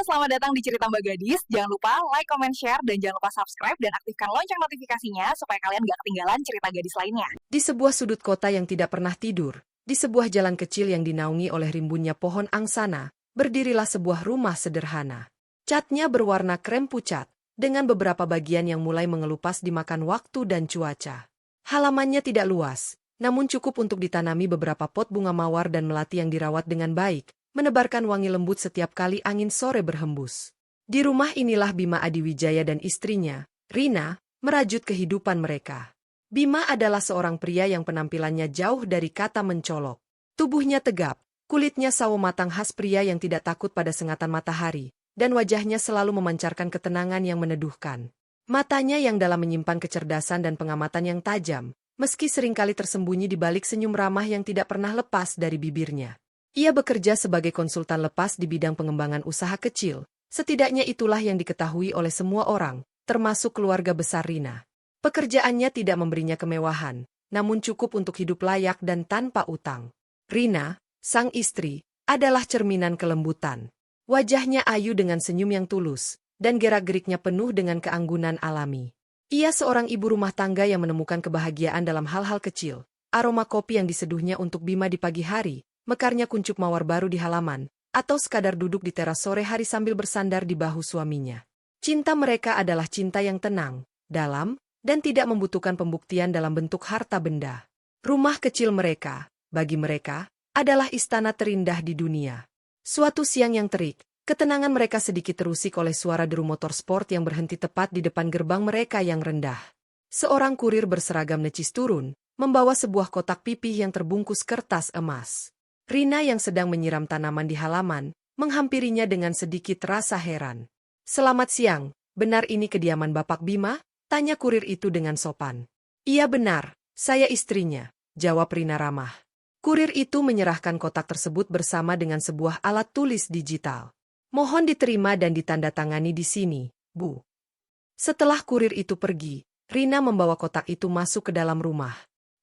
selamat datang di Cerita Mbak Gadis. Jangan lupa like, comment, share, dan jangan lupa subscribe dan aktifkan lonceng notifikasinya supaya kalian gak ketinggalan cerita gadis lainnya. Di sebuah sudut kota yang tidak pernah tidur, di sebuah jalan kecil yang dinaungi oleh rimbunnya pohon angsana, berdirilah sebuah rumah sederhana. Catnya berwarna krem pucat, dengan beberapa bagian yang mulai mengelupas dimakan waktu dan cuaca. Halamannya tidak luas, namun cukup untuk ditanami beberapa pot bunga mawar dan melati yang dirawat dengan baik, menebarkan wangi lembut setiap kali angin sore berhembus. Di rumah inilah Bima Adiwijaya dan istrinya, Rina, merajut kehidupan mereka. Bima adalah seorang pria yang penampilannya jauh dari kata mencolok. Tubuhnya tegap, kulitnya sawo matang khas pria yang tidak takut pada sengatan matahari, dan wajahnya selalu memancarkan ketenangan yang meneduhkan. Matanya yang dalam menyimpan kecerdasan dan pengamatan yang tajam, meski seringkali tersembunyi di balik senyum ramah yang tidak pernah lepas dari bibirnya. Ia bekerja sebagai konsultan lepas di bidang pengembangan usaha kecil, setidaknya itulah yang diketahui oleh semua orang, termasuk keluarga besar Rina. Pekerjaannya tidak memberinya kemewahan, namun cukup untuk hidup layak dan tanpa utang. Rina, sang istri, adalah cerminan kelembutan. Wajahnya ayu dengan senyum yang tulus, dan gerak-geriknya penuh dengan keanggunan alami. Ia seorang ibu rumah tangga yang menemukan kebahagiaan dalam hal-hal kecil, aroma kopi yang diseduhnya untuk Bima di pagi hari, mekarnya kuncup mawar baru di halaman, atau sekadar duduk di teras sore hari sambil bersandar di bahu suaminya. Cinta mereka adalah cinta yang tenang, dalam, dan tidak membutuhkan pembuktian dalam bentuk harta benda. Rumah kecil mereka, bagi mereka, adalah istana terindah di dunia. Suatu siang yang terik, ketenangan mereka sedikit terusik oleh suara deru motor sport yang berhenti tepat di depan gerbang mereka yang rendah. Seorang kurir berseragam necis turun, membawa sebuah kotak pipih yang terbungkus kertas emas. Rina yang sedang menyiram tanaman di halaman, menghampirinya dengan sedikit rasa heran. "Selamat siang, benar ini kediaman Bapak Bima?" tanya kurir itu dengan sopan. "Iya benar, saya istrinya," jawab Rina ramah. Kurir itu menyerahkan kotak tersebut bersama dengan sebuah alat tulis digital. "Mohon diterima dan ditandatangani di sini, Bu." Setelah kurir itu pergi, Rina membawa kotak itu masuk ke dalam rumah.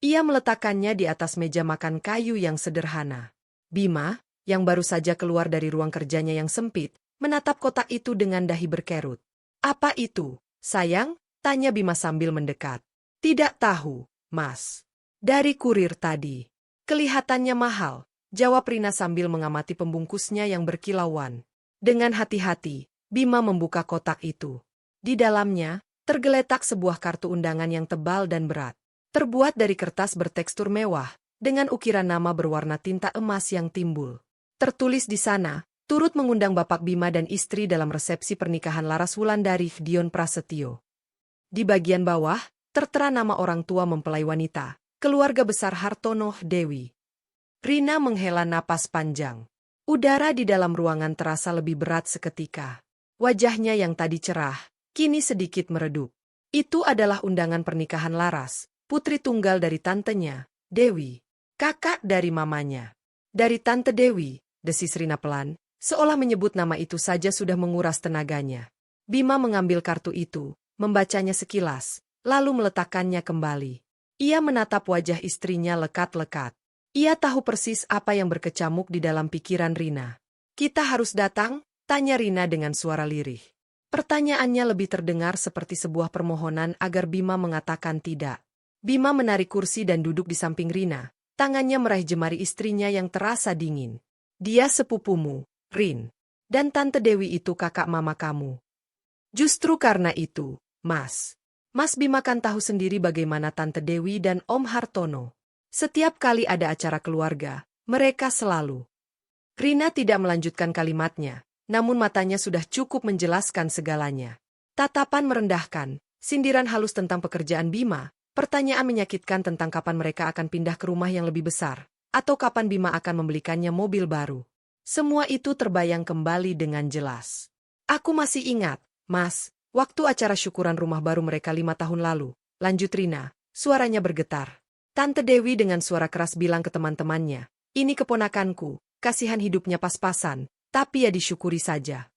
Ia meletakkannya di atas meja makan kayu yang sederhana. Bima, yang baru saja keluar dari ruang kerjanya yang sempit, menatap kotak itu dengan dahi berkerut. "Apa itu, sayang?" tanya Bima sambil mendekat. "Tidak tahu, Mas. Dari kurir tadi. Kelihatannya mahal," jawab Rina sambil mengamati pembungkusnya yang berkilauan. Dengan hati-hati, Bima membuka kotak itu. Di dalamnya, tergeletak sebuah kartu undangan yang tebal dan berat. Terbuat dari kertas bertekstur mewah, dengan ukiran nama berwarna tinta emas yang timbul. Tertulis di sana, turut mengundang Bapak Bima dan istri dalam resepsi pernikahan Laras Wulandari Dion Prasetyo. Di bagian bawah, tertera nama orang tua mempelai wanita, keluarga besar Hartono Dewi. Rina menghela napas panjang. Udara di dalam ruangan terasa lebih berat seketika. Wajahnya yang tadi cerah, kini sedikit meredup. Itu adalah undangan pernikahan Laras, putri tunggal dari tantenya, Dewi. Kakak dari mamanya. Dari Tante Dewi, desis Rina pelan, seolah menyebut nama itu saja sudah menguras tenaganya. Bima mengambil kartu itu, membacanya sekilas, lalu meletakkannya kembali. Ia menatap wajah istrinya lekat-lekat. Ia tahu persis apa yang berkecamuk di dalam pikiran Rina. "Kita harus datang?" tanya Rina dengan suara lirih. Pertanyaannya lebih terdengar seperti sebuah permohonan agar Bima mengatakan tidak. Bima menarik kursi dan duduk di samping Rina, tangannya meraih jemari istrinya yang terasa dingin. "Dia sepupumu, Rin. Dan Tante Dewi itu kakak mama kamu. Justru karena itu, Mas Bima kan tahu sendiri bagaimana Tante Dewi dan Om Hartono. Setiap kali ada acara keluarga, mereka selalu..." Rina tidak melanjutkan kalimatnya, namun matanya sudah cukup menjelaskan segalanya. Tatapan merendahkan, sindiran halus tentang pekerjaan Bima, pertanyaan menyakitkan tentang kapan mereka akan pindah ke rumah yang lebih besar, atau kapan Bima akan membelikannya mobil baru. Semua itu terbayang kembali dengan jelas. "Aku masih ingat, Mas, waktu acara syukuran rumah baru mereka 5 tahun lalu," lanjut Rina, suaranya bergetar. "Tante Dewi dengan suara keras bilang ke teman-temannya, 'Ini keponakanku, kasihan hidupnya pas-pasan, tapi ya disyukuri saja.'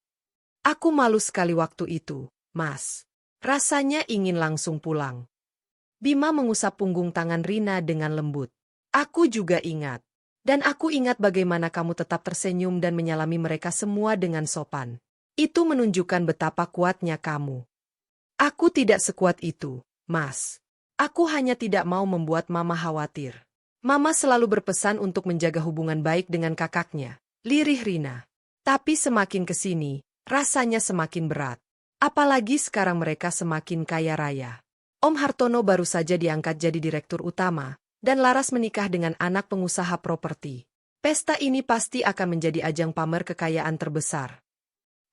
Aku malu sekali waktu itu, Mas. Rasanya ingin langsung pulang." Bima mengusap punggung tangan Rina dengan lembut. "Aku juga ingat. Dan aku ingat bagaimana kamu tetap tersenyum dan menyalami mereka semua dengan sopan. Itu menunjukkan betapa kuatnya kamu. Aku tidak sekuat itu, Mas. Aku hanya tidak mau membuat Mama khawatir. Mama selalu berpesan untuk menjaga hubungan baik dengan kakaknya, lirih Rina. Tapi semakin kesini, rasanya semakin berat. Apalagi sekarang mereka semakin kaya raya. Om Hartono baru saja diangkat jadi direktur utama, dan Laras menikah dengan anak pengusaha properti. Pesta ini pasti akan menjadi ajang pamer kekayaan terbesar.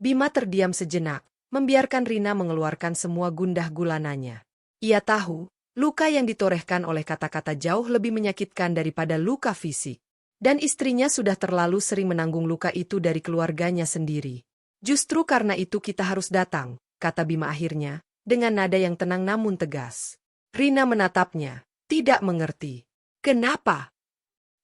Bima terdiam sejenak, membiarkan Rina mengeluarkan semua gundah gulananya. Ia tahu, luka yang ditorehkan oleh kata-kata jauh lebih menyakitkan daripada luka fisik. Dan istrinya sudah terlalu sering menanggung luka itu dari keluarganya sendiri. Justru karena itu kita harus datang, kata Bima akhirnya, dengan nada yang tenang namun tegas. Rina menatapnya, tidak mengerti. Kenapa?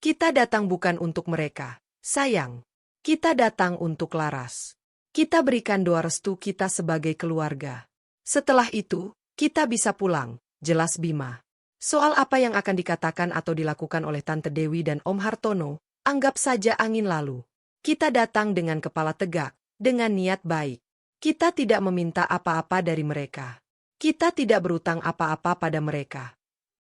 Kita datang bukan untuk mereka, sayang. Kita datang untuk Laras. Kita berikan doa restu kita sebagai keluarga. Setelah itu, kita bisa pulang, jelas Bima. Soal apa yang akan dikatakan atau dilakukan oleh Tante Dewi dan Om Hartono, anggap saja angin lalu. Kita datang dengan kepala tegak, dengan niat baik. Kita tidak meminta apa-apa dari mereka. Kita tidak berutang apa-apa pada mereka.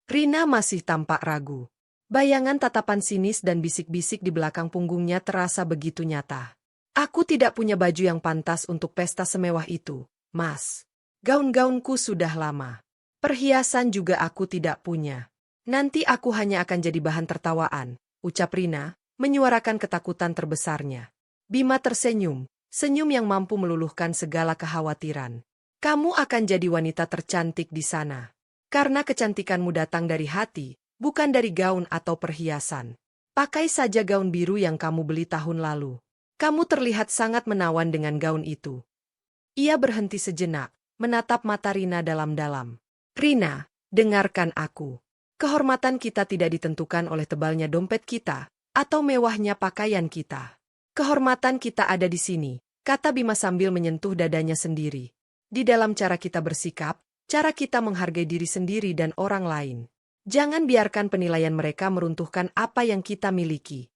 Rina masih tampak ragu. Bayangan tatapan sinis dan bisik-bisik di belakang punggungnya terasa begitu nyata. Aku tidak punya baju yang pantas untuk pesta semewah itu, Mas. Gaun-gaunku sudah lama. Perhiasan juga aku tidak punya. Nanti aku hanya akan jadi bahan tertawaan, ucap Rina, menyuarakan ketakutan terbesarnya. Bima tersenyum, senyum yang mampu meluluhkan segala kekhawatiran. Kamu akan jadi wanita tercantik di sana. Karena kecantikanmu datang dari hati, bukan dari gaun atau perhiasan. Pakai saja gaun biru yang kamu beli tahun lalu. Kamu terlihat sangat menawan dengan gaun itu. Ia berhenti sejenak, menatap mata Rina dalam-dalam. Rina, dengarkan aku. Kehormatan kita tidak ditentukan oleh tebalnya dompet kita, atau mewahnya pakaian kita. Kehormatan kita ada di sini, kata Bima sambil menyentuh dadanya sendiri. Di dalam cara kita bersikap, cara kita menghargai diri sendiri dan orang lain. Jangan biarkan penilaian mereka meruntuhkan apa yang kita miliki.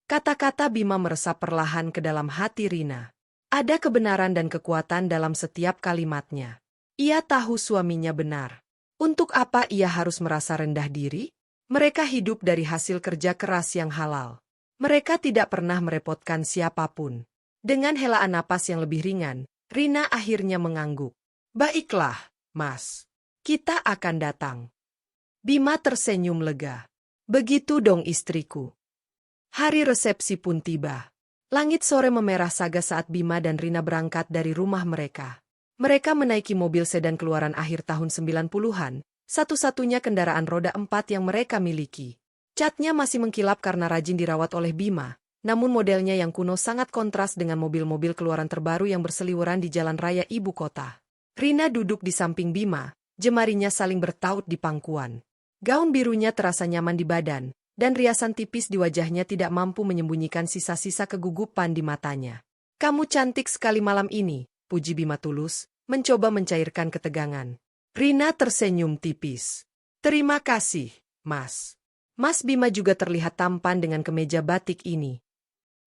Kata-kata Bima meresap perlahan ke dalam hati Rina. Ada kebenaran dan kekuatan dalam setiap kalimatnya. Ia tahu suaminya benar. Untuk apa ia harus merasa rendah diri? Mereka hidup dari hasil kerja keras yang halal. Mereka tidak pernah merepotkan siapapun. Dengan helaan napas yang lebih ringan, Rina akhirnya mengangguk. Baiklah, Mas. Kita akan datang. Bima tersenyum lega. Begitu dong istriku. Hari resepsi pun tiba. Langit sore memerah saga saat Bima dan Rina berangkat dari rumah mereka. Mereka menaiki mobil sedan keluaran akhir tahun 90-an, satu-satunya kendaraan roda 4 yang mereka miliki. Catnya masih mengkilap karena rajin dirawat oleh Bima, namun modelnya yang kuno sangat kontras dengan mobil-mobil keluaran terbaru yang berseliweran di jalan raya ibu kota. Rina duduk di samping Bima, jemarinya saling bertaut di pangkuan. Gaun birunya terasa nyaman di badan, dan riasan tipis di wajahnya tidak mampu menyembunyikan sisa-sisa kegugupan di matanya. Kamu cantik sekali malam ini, puji Bima tulus, mencoba mencairkan ketegangan. Rina tersenyum tipis. Terima kasih, Mas. Mas Bima juga terlihat tampan dengan kemeja batik ini.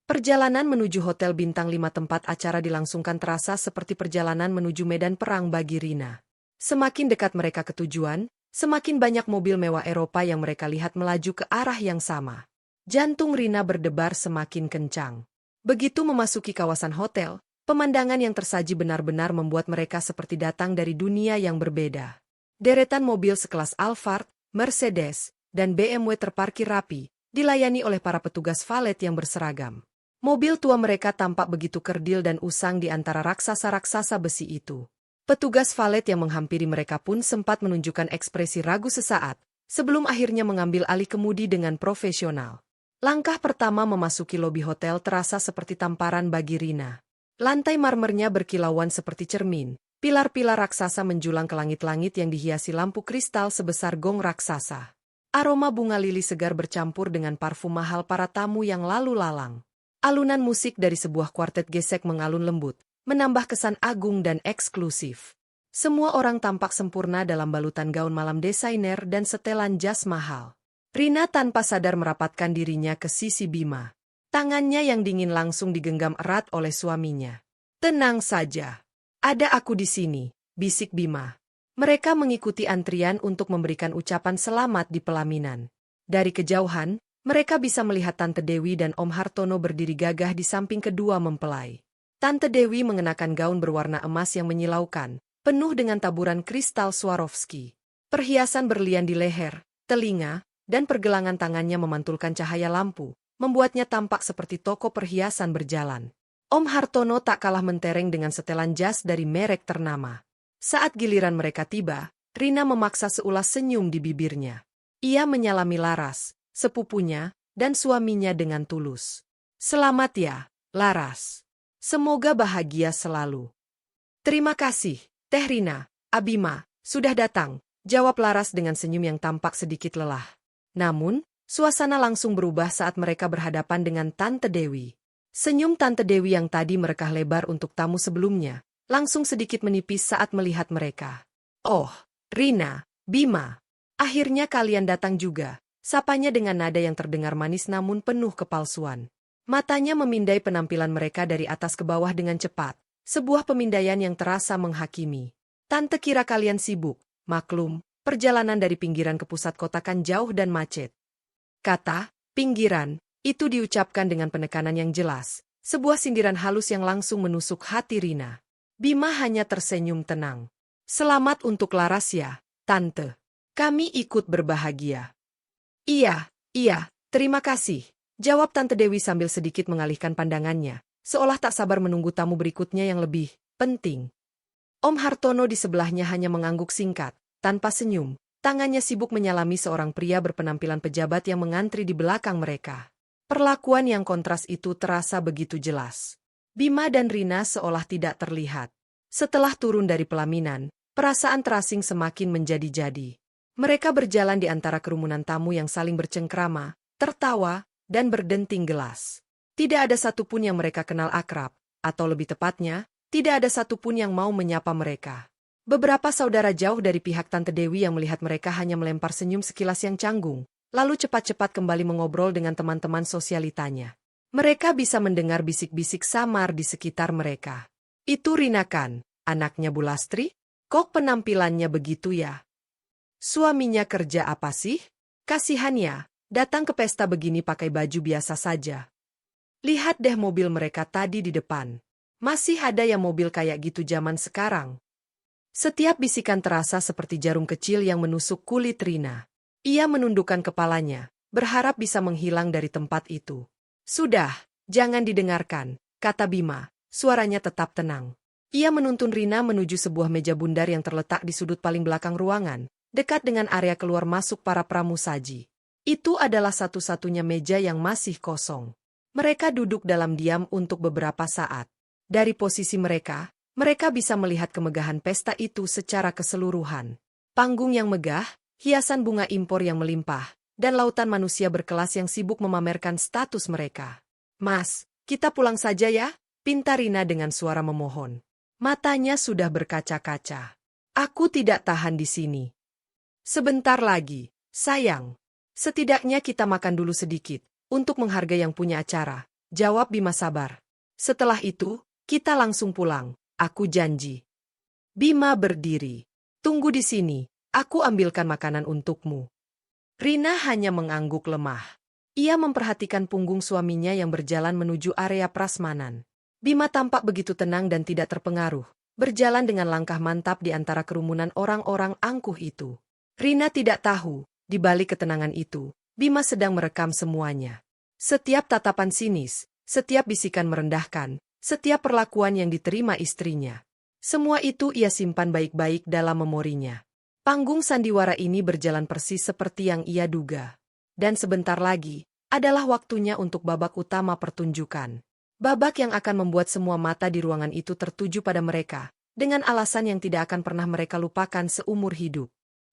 Perjalanan menuju Hotel Bintang 5 tempat acara dilangsungkan terasa seperti perjalanan menuju medan perang bagi Rina. Semakin dekat mereka ke tujuan, semakin banyak mobil mewah Eropa yang mereka lihat melaju ke arah yang sama. Jantung Rina berdebar semakin kencang. Begitu memasuki kawasan hotel, pemandangan yang tersaji benar-benar membuat mereka seperti datang dari dunia yang berbeda. Deretan mobil sekelas Alphard, Mercedes, dan BMW terparkir rapi, dilayani oleh para petugas valet yang berseragam. Mobil tua mereka tampak begitu kerdil dan usang di antara raksasa-raksasa besi itu. Petugas valet yang menghampiri mereka pun sempat menunjukkan ekspresi ragu sesaat, sebelum akhirnya mengambil alih kemudi dengan profesional. Langkah pertama memasuki lobi hotel terasa seperti tamparan bagi Rina. Lantai marmernya berkilauan seperti cermin, pilar-pilar raksasa menjulang ke langit-langit yang dihiasi lampu kristal sebesar gong raksasa. Aroma bunga lili segar bercampur dengan parfum mahal para tamu yang lalu lalang. Alunan musik dari sebuah kuartet gesek mengalun lembut, menambah kesan agung dan eksklusif. Semua orang tampak sempurna dalam balutan gaun malam desainer dan setelan jas mahal. Rina tanpa sadar merapatkan dirinya ke sisi Bima. Tangannya yang dingin langsung digenggam erat oleh suaminya. Tenang saja. Ada aku di sini, bisik Bima. Mereka mengikuti antrian untuk memberikan ucapan selamat di pelaminan. Dari kejauhan, mereka bisa melihat Tante Dewi dan Om Hartono berdiri gagah di samping kedua mempelai. Tante Dewi mengenakan gaun berwarna emas yang menyilaukan, penuh dengan taburan kristal Swarovski. Perhiasan berlian di leher, telinga, dan pergelangan tangannya memantulkan cahaya lampu, membuatnya tampak seperti toko perhiasan berjalan. Om Hartono tak kalah mentereng dengan setelan jas dari merek ternama. Saat giliran mereka tiba, Rina memaksa seulas senyum di bibirnya. Ia menyalami Laras, sepupunya, dan suaminya dengan tulus. Selamat ya, Laras. Semoga bahagia selalu. Terima kasih, Teh Rina, Abima, sudah datang, jawab Laras dengan senyum yang tampak sedikit lelah. Namun, suasana langsung berubah saat mereka berhadapan dengan Tante Dewi. Senyum Tante Dewi yang tadi merekah lebar untuk tamu sebelumnya, langsung sedikit menipis saat melihat mereka. Oh, Rina, Bima, akhirnya kalian datang juga, sapanya dengan nada yang terdengar manis namun penuh kepalsuan. Matanya memindai penampilan mereka dari atas ke bawah dengan cepat, sebuah pemindaian yang terasa menghakimi. Tante kira kalian sibuk, maklum, perjalanan dari pinggiran ke pusat kota kan jauh dan macet. Kata, pinggiran, itu diucapkan dengan penekanan yang jelas, sebuah sindiran halus yang langsung menusuk hati Rina. Bima hanya tersenyum tenang. Selamat untuk Laras ya, Tante. Kami ikut berbahagia. Iya, terima kasih, jawab Tante Dewi sambil sedikit mengalihkan pandangannya, seolah tak sabar menunggu tamu berikutnya yang lebih penting. Om Hartono di sebelahnya hanya mengangguk singkat, tanpa senyum, tangannya sibuk menyalami seorang pria berpenampilan pejabat yang mengantri di belakang mereka. Perlakuan yang kontras itu terasa begitu jelas. Bima dan Rina seolah tidak terlihat. Setelah turun dari pelaminan, perasaan terasing semakin menjadi-jadi. Mereka berjalan di antara kerumunan tamu yang saling bercengkrama, tertawa, dan berdenting gelas. Tidak ada satupun yang mereka kenal akrab, atau lebih tepatnya, tidak ada satupun yang mau menyapa mereka. Beberapa saudara jauh dari pihak Tante Dewi yang melihat mereka hanya melempar senyum sekilas yang canggung, lalu cepat-cepat kembali mengobrol dengan teman-teman sosialitanya. Mereka bisa mendengar bisik-bisik samar di sekitar mereka. Itu Rina kan, anaknya Bu Lastri? Kok penampilannya begitu ya? Suaminya kerja apa sih? Kasihan ya, datang ke pesta begini pakai baju biasa saja. Lihat deh mobil mereka tadi di depan. Masih ada yang mobil kayak gitu zaman sekarang. Setiap bisikan terasa seperti jarum kecil yang menusuk kulit Rina. Ia menundukkan kepalanya, berharap bisa menghilang dari tempat itu. Sudah, jangan didengarkan, kata Bima, suaranya tetap tenang. Ia menuntun Rina menuju sebuah meja bundar yang terletak di sudut paling belakang ruangan, dekat dengan area keluar masuk para pramusaji. Itu adalah satu-satunya meja yang masih kosong. Mereka duduk dalam diam untuk beberapa saat. Dari posisi mereka bisa melihat kemegahan pesta itu secara keseluruhan. Panggung yang megah, hiasan bunga impor yang melimpah, dan lautan manusia berkelas yang sibuk memamerkan status mereka. Mas, kita pulang saja ya, pinta Rina dengan suara memohon. Matanya sudah berkaca-kaca. Aku tidak tahan di sini. Sebentar lagi, sayang. Setidaknya kita makan dulu sedikit, untuk menghargai yang punya acara, jawab Bima sabar. Setelah itu, kita langsung pulang, aku janji. Bima berdiri. Tunggu di sini. Aku ambilkan makanan untukmu. Rina hanya mengangguk lemah. Ia memperhatikan punggung suaminya yang berjalan menuju area prasmanan. Bima tampak begitu tenang dan tidak terpengaruh, berjalan dengan langkah mantap di antara kerumunan orang-orang angkuh itu. Rina tidak tahu, di balik ketenangan itu, Bima sedang merekam semuanya. Setiap tatapan sinis, setiap bisikan merendahkan, setiap perlakuan yang diterima istrinya. Semua itu ia simpan baik-baik dalam memorinya. Panggung sandiwara ini berjalan persis seperti yang ia duga. Dan sebentar lagi, adalah waktunya untuk babak utama pertunjukan. Babak yang akan membuat semua mata di ruangan itu tertuju pada mereka, dengan alasan yang tidak akan pernah mereka lupakan seumur hidup.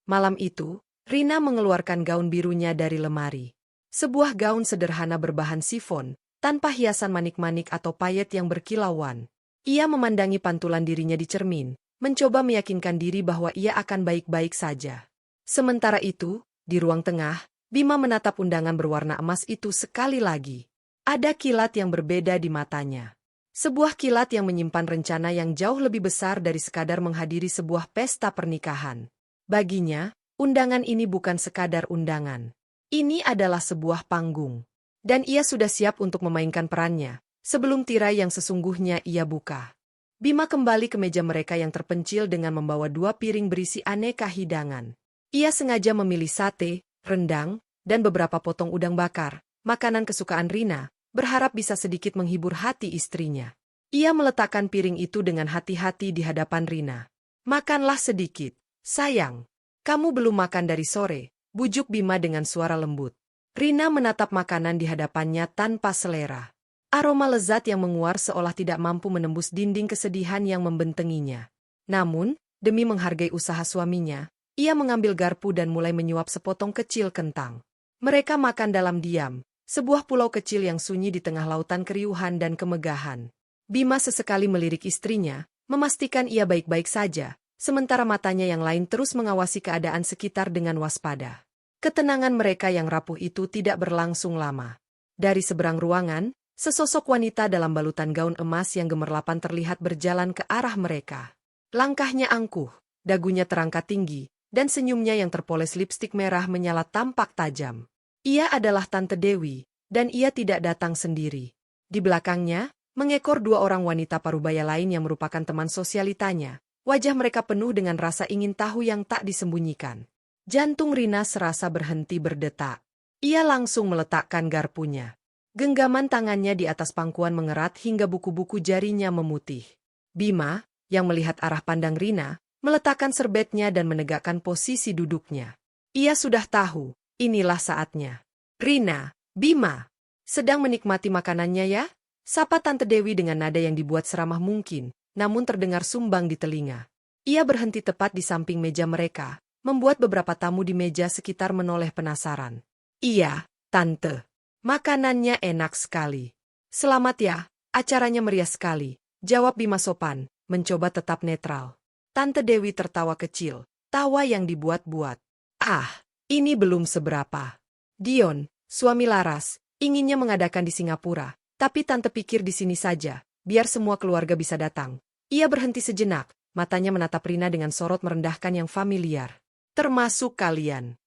Malam itu, Rina mengeluarkan gaun birunya dari lemari. Sebuah gaun sederhana berbahan sifon, tanpa hiasan manik-manik atau payet yang berkilauan. Ia memandangi pantulan dirinya di cermin, mencoba meyakinkan diri bahwa ia akan baik-baik saja. Sementara itu, di ruang tengah, Bima menatap undangan berwarna emas itu sekali lagi. Ada kilat yang berbeda di matanya. Sebuah kilat yang menyimpan rencana yang jauh lebih besar dari sekadar menghadiri sebuah pesta pernikahan. Baginya, undangan ini bukan sekadar undangan. Ini adalah sebuah panggung. Dan ia sudah siap untuk memainkan perannya, sebelum tirai yang sesungguhnya ia buka. Bima kembali ke meja mereka yang terpencil dengan membawa 2 piring berisi aneka hidangan. Ia sengaja memilih sate, rendang, dan beberapa potong udang bakar, makanan kesukaan Rina, berharap bisa sedikit menghibur hati istrinya. Ia meletakkan piring itu dengan hati-hati di hadapan Rina. "Makanlah sedikit, sayang. Kamu belum makan dari sore," bujuk Bima dengan suara lembut. Rina menatap makanan di hadapannya tanpa selera. Aroma lezat yang menguar seolah tidak mampu menembus dinding kesedihan yang membentenginya. Namun, demi menghargai usaha suaminya, ia mengambil garpu dan mulai menyuap sepotong kecil kentang. Mereka makan dalam diam, sebuah pulau kecil yang sunyi di tengah lautan keriuhan dan kemegahan. Bima sesekali melirik istrinya, memastikan ia baik-baik saja, sementara matanya yang lain terus mengawasi keadaan sekitar dengan waspada. Ketenangan mereka yang rapuh itu tidak berlangsung lama. Dari seberang ruangan, sesosok wanita dalam balutan gaun emas yang gemerlapan terlihat berjalan ke arah mereka. Langkahnya angkuh, dagunya terangkat tinggi, dan senyumnya yang terpoles lipstik merah menyala tampak tajam. Ia adalah Tante Dewi, dan ia tidak datang sendiri. Di belakangnya, mengekor 2 orang wanita parubaya lain yang merupakan teman sosialitanya. Wajah mereka penuh dengan rasa ingin tahu yang tak disembunyikan. Jantung Rina serasa berhenti berdetak. Ia langsung meletakkan garpunya. Genggaman tangannya di atas pangkuan mengerat hingga buku-buku jarinya memutih. Bima, yang melihat arah pandang Rina, meletakkan serbetnya dan menegakkan posisi duduknya. Ia sudah tahu, inilah saatnya. "Rina, Bima, sedang menikmati makanannya ya?" Sapa Tante Dewi dengan nada yang dibuat seramah mungkin, namun terdengar sumbang di telinga. Ia berhenti tepat di samping meja mereka, membuat beberapa tamu di meja sekitar menoleh penasaran. "Iya, Tante. Makanannya enak sekali." "Selamat ya, acaranya meriah sekali," jawab Bima sopan, mencoba tetap netral. Tante Dewi tertawa kecil, tawa yang dibuat-buat. "Ah, ini belum seberapa. Dion, suami Laras, inginnya mengadakan di Singapura, tapi Tante pikir di sini saja, biar semua keluarga bisa datang." Ia berhenti sejenak, matanya menatap Rina dengan sorot merendahkan yang familiar. "Termasuk kalian."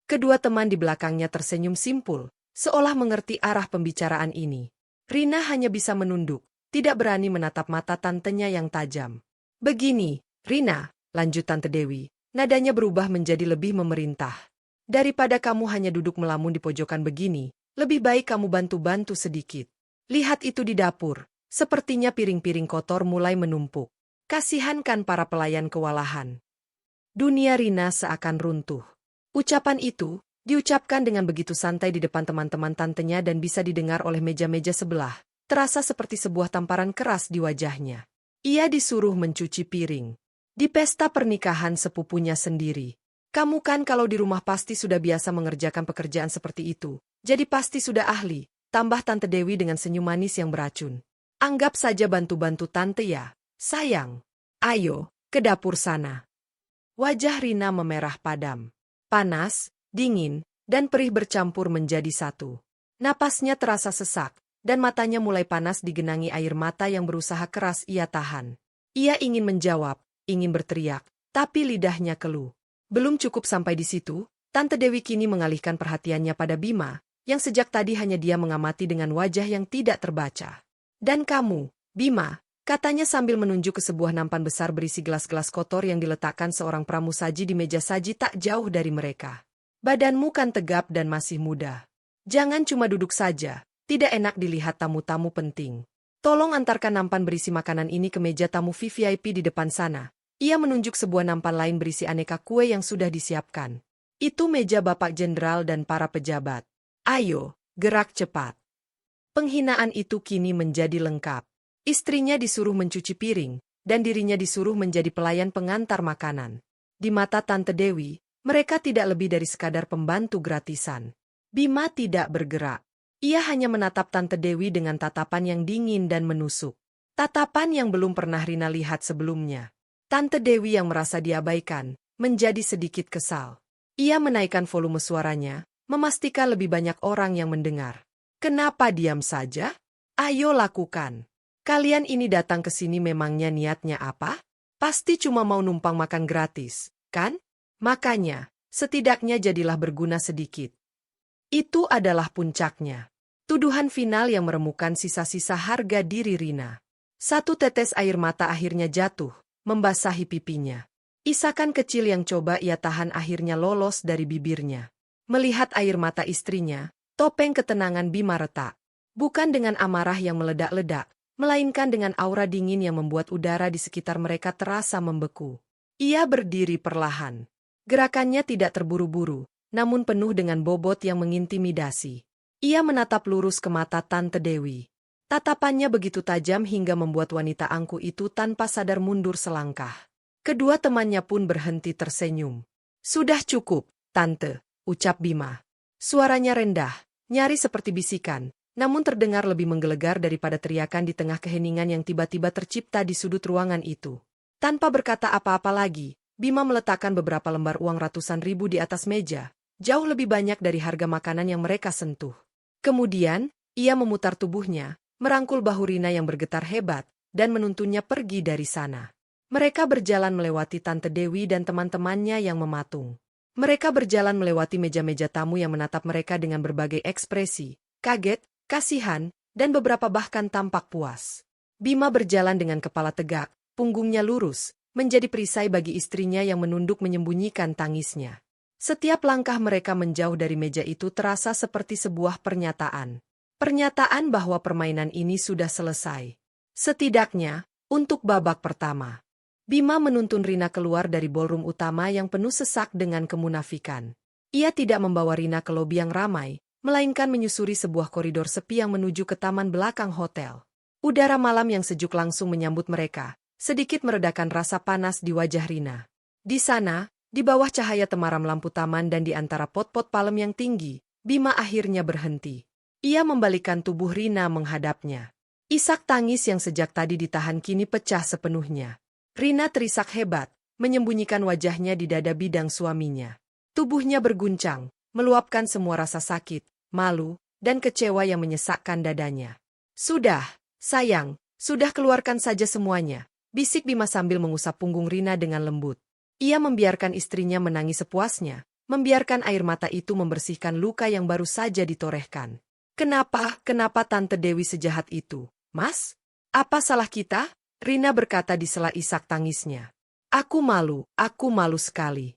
Kedua teman di belakangnya tersenyum simpul, seolah mengerti arah pembicaraan ini. Rina hanya bisa menunduk, tidak berani menatap mata tantenya yang tajam. "Begini, Rina," lanjut Tante Dewi, nadanya berubah menjadi lebih memerintah. "Daripada kamu hanya duduk melamun di pojokan begini, lebih baik kamu bantu-bantu sedikit. Lihat itu di dapur, sepertinya piring-piring kotor mulai menumpuk. Kasihan kan para pelayan kewalahan." Dunia Rina seakan runtuh. Ucapan itu diucapkan dengan begitu santai di depan teman-teman tantenya dan bisa didengar oleh meja-meja sebelah, terasa seperti sebuah tamparan keras di wajahnya. Ia disuruh mencuci piring. Di pesta pernikahan sepupunya sendiri. "Kamu kan kalau di rumah pasti sudah biasa mengerjakan pekerjaan seperti itu, jadi pasti sudah ahli," tambah Tante Dewi dengan senyum manis yang beracun. "Anggap saja bantu-bantu Tante ya, sayang. Ayo, ke dapur sana." Wajah Rina memerah padam. Panas, dingin, dan perih bercampur menjadi satu. Napasnya terasa sesak, dan matanya mulai panas digenangi air mata yang berusaha keras ia tahan. Ia ingin menjawab, ingin berteriak, tapi lidahnya keluh. Belum cukup sampai di situ, Tante Dewi kini mengalihkan perhatiannya pada Bima, yang sejak tadi hanya dia mengamati dengan wajah yang tidak terbaca. "Dan kamu, Bima," katanya sambil menunjuk ke sebuah nampan besar berisi gelas-gelas kotor yang diletakkan seorang pramusaji di meja saji tak jauh dari mereka. "Badanmu kan tegap dan masih muda. Jangan cuma duduk saja, tidak enak dilihat tamu-tamu penting. Tolong antarkan nampan berisi makanan ini ke meja tamu VIP di depan sana." Ia menunjuk sebuah nampan lain berisi aneka kue yang sudah disiapkan. "Itu meja Bapak Jenderal dan para pejabat. Ayo, gerak cepat." Penghinaan itu kini menjadi lengkap. Istrinya disuruh mencuci piring, dan dirinya disuruh menjadi pelayan pengantar makanan. Di mata Tante Dewi, mereka tidak lebih dari sekadar pembantu gratisan. Bima tidak bergerak. Ia hanya menatap Tante Dewi dengan tatapan yang dingin dan menusuk. Tatapan yang belum pernah Rina lihat sebelumnya. Tante Dewi yang merasa diabaikan, menjadi sedikit kesal. Ia menaikkan volume suaranya, memastikan lebih banyak orang yang mendengar. "Kenapa diam saja? Ayo lakukan." Kalian ini datang ke sini memangnya niatnya apa? Pasti cuma mau numpang makan gratis, kan? Makanya, setidaknya jadilah berguna sedikit. Itu adalah puncaknya. Tuduhan final yang meremukan sisa-sisa harga diri Rina. Satu tetes air mata akhirnya jatuh, membasahi pipinya. Isakan kecil yang coba ia tahan akhirnya lolos dari bibirnya. Melihat air mata istrinya, topeng ketenangan Bima retak. Bukan dengan amarah yang meledak-ledak, melainkan dengan aura dingin yang membuat udara di sekitar mereka terasa membeku. Ia berdiri perlahan. Gerakannya tidak terburu-buru, namun penuh dengan bobot yang mengintimidasi. Ia menatap lurus ke mata Tante Dewi. Tatapannya begitu tajam hingga membuat wanita angkuh itu tanpa sadar mundur selangkah. Kedua temannya pun berhenti tersenyum. "Sudah cukup, Tante," ucap Bima. Suaranya rendah, nyaris seperti bisikan, namun terdengar lebih menggelegar daripada teriakan di tengah keheningan yang tiba-tiba tercipta di sudut ruangan itu. Tanpa berkata apa-apa lagi, Bima meletakkan beberapa lembar uang ratusan ribu di atas meja, jauh lebih banyak dari harga makanan yang mereka sentuh. Kemudian, ia memutar tubuhnya, merangkul bahu Rina yang bergetar hebat, dan menuntunnya pergi dari sana. Mereka berjalan melewati Tante Dewi dan teman-temannya yang mematung. Mereka berjalan melewati meja-meja tamu yang menatap mereka dengan berbagai ekspresi, kaget, kasihan, dan beberapa bahkan tampak puas. Bima berjalan dengan kepala tegak, punggungnya lurus, menjadi perisai bagi istrinya yang menunduk menyembunyikan tangisnya. Setiap langkah mereka menjauh dari meja itu terasa seperti sebuah pernyataan. Pernyataan bahwa permainan ini sudah selesai. Setidaknya, untuk babak pertama. Bima menuntun Rina keluar dari ballroom utama yang penuh sesak dengan kemunafikan. Ia tidak membawa Rina ke lobi yang ramai, melainkan menyusuri sebuah koridor sepi yang menuju ke taman belakang hotel. Udara malam yang sejuk langsung menyambut mereka, sedikit meredakan rasa panas di wajah Rina. Di sana, di bawah cahaya temaram lampu taman dan di antara pot-pot palem yang tinggi, Bima akhirnya berhenti. Ia membalikkan tubuh Rina menghadapnya. Isak tangis yang sejak tadi ditahan kini pecah sepenuhnya. Rina terisak hebat, menyembunyikan wajahnya di dada bidang suaminya. Tubuhnya berguncang, meluapkan semua rasa sakit, malu, dan kecewa yang menyesakkan dadanya. "Sudah, sayang, sudah keluarkan saja semuanya," bisik Bima sambil mengusap punggung Rina dengan lembut. Ia membiarkan istrinya menangis sepuasnya, membiarkan air mata itu membersihkan luka yang baru saja ditorehkan. Kenapa Tante Dewi sejahat itu, Mas? Apa salah kita?" Rina berkata di sela isak tangisnya. Aku malu sekali."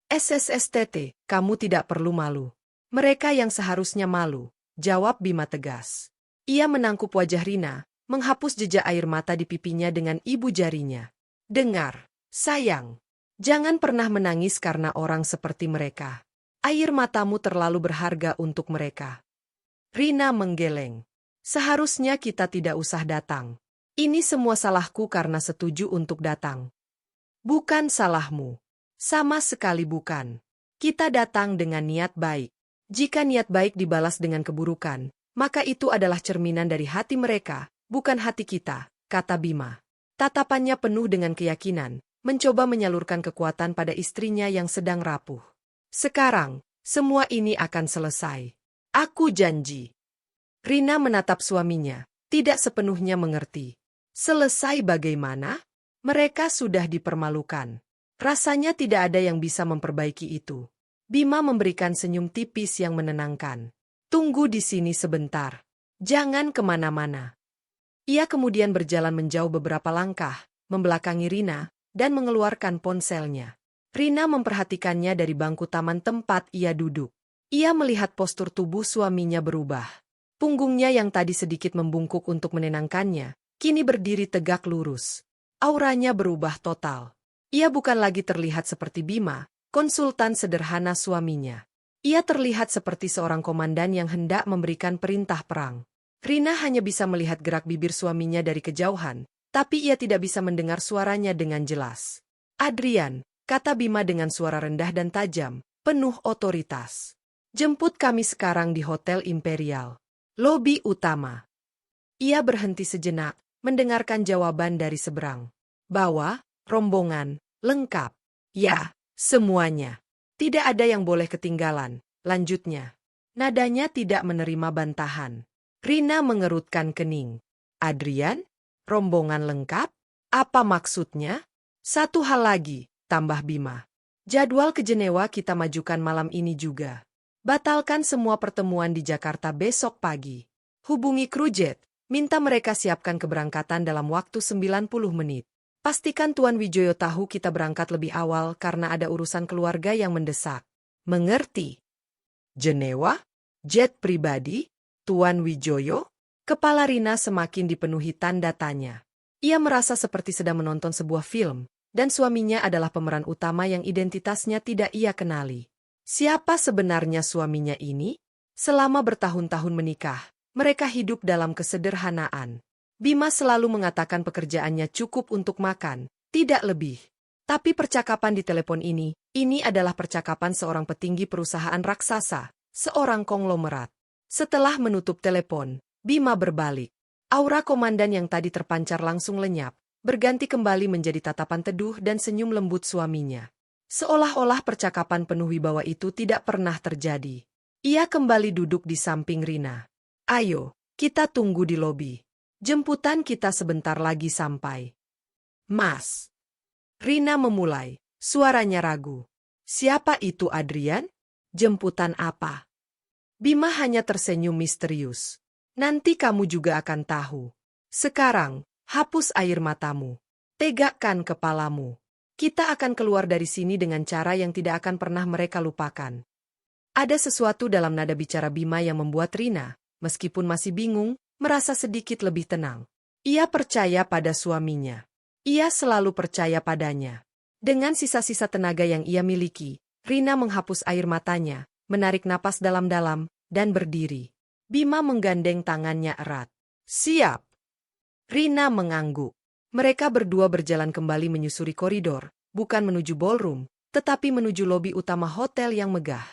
"SSSTT, kamu tidak perlu malu. Mereka yang seharusnya malu," jawab Bima tegas. Ia menangkup wajah Rina, menghapus jejak air mata di pipinya dengan ibu jarinya. "Dengar, sayang. Jangan pernah menangis karena orang seperti mereka. Air matamu terlalu berharga untuk mereka." Rina menggeleng. "Seharusnya kita tidak usah datang. Ini semua salahku karena setuju untuk datang." "Bukan salahmu. Sama sekali bukan. Kita datang dengan niat baik. Jika niat baik dibalas dengan keburukan, maka itu adalah cerminan dari hati mereka, bukan hati kita," kata Bima. Tatapannya penuh dengan keyakinan, mencoba menyalurkan kekuatan pada istrinya yang sedang rapuh. "Sekarang, semua ini akan selesai. Aku janji." Rina menatap suaminya, tidak sepenuhnya mengerti. Selesai bagaimana? Mereka sudah dipermalukan. Rasanya tidak ada yang bisa memperbaiki itu. Bima memberikan senyum tipis yang menenangkan. "Tunggu di sini sebentar. Jangan kemana-mana." Ia kemudian berjalan menjauh beberapa langkah, membelakangi Rina, dan mengeluarkan ponselnya. Rina memperhatikannya dari bangku taman tempat ia duduk. Ia melihat postur tubuh suaminya berubah. Punggungnya yang tadi sedikit membungkuk untuk menenangkannya, kini berdiri tegak lurus. Auranya berubah total. Ia bukan lagi terlihat seperti Bima, konsultan sederhana suaminya. Ia terlihat seperti seorang komandan yang hendak memberikan perintah perang. Rina hanya bisa melihat gerak bibir suaminya dari kejauhan, tapi ia tidak bisa mendengar suaranya dengan jelas. "Adrian," kata Bima dengan suara rendah dan tajam, penuh otoritas. "Jemput kami sekarang di Hotel Imperial. Lobi utama." Ia berhenti sejenak, mendengarkan jawaban dari seberang. "Bawa rombongan lengkap." "Ya, semuanya. Tidak ada yang boleh ketinggalan," lanjutnya. Nadanya tidak menerima bantahan. Rina mengerutkan kening. "Adrian? Rombongan lengkap? Apa maksudnya? Satu hal lagi, tambah Bima. Jadwal ke Jenewa kita majukan malam ini juga. Batalkan semua pertemuan di Jakarta besok pagi. Hubungi kru jet, minta mereka siapkan keberangkatan dalam waktu 90 menit. Pastikan Tuan Wijoyo tahu kita berangkat lebih awal karena ada urusan keluarga yang mendesak. Mengerti? Jenewa? Jet pribadi? Tuan Wijoyo? Kepala Rina semakin dipenuhi tanda tanya. Ia merasa seperti sedang menonton sebuah film, dan suaminya adalah pemeran utama yang identitasnya tidak ia kenali. Siapa sebenarnya suaminya ini? Selama bertahun-tahun menikah, mereka hidup dalam kesederhanaan. Bima selalu mengatakan pekerjaannya cukup untuk makan, tidak lebih. Tapi percakapan di telepon ini adalah percakapan seorang petinggi perusahaan raksasa, seorang konglomerat. Setelah menutup telepon, Bima berbalik. Aura komandan yang tadi terpancar langsung lenyap, berganti kembali menjadi tatapan teduh dan senyum lembut suaminya. Seolah-olah percakapan penuh wibawa itu tidak pernah terjadi. Ia kembali duduk di samping Rina. Ayo, kita tunggu di lobi. Jemputan kita sebentar lagi sampai. Mas. Rina memulai, suaranya ragu. Siapa itu Adrian? Jemputan apa? Bima hanya tersenyum misterius. Nanti kamu juga akan tahu. Sekarang, hapus air matamu. Tegakkan kepalamu. Kita akan keluar dari sini dengan cara yang tidak akan pernah mereka lupakan. Ada sesuatu dalam nada bicara Bima yang membuat Rina, meskipun masih bingung, merasa sedikit lebih tenang. Ia percaya pada suaminya. Ia selalu percaya padanya. Dengan sisa-sisa tenaga yang ia miliki, Rina menghapus air matanya, menarik napas dalam-dalam, dan berdiri. Bima menggandeng tangannya erat. Siap. Rina mengangguk. Mereka berdua berjalan kembali menyusuri koridor, bukan menuju ballroom, tetapi menuju lobi utama hotel yang megah.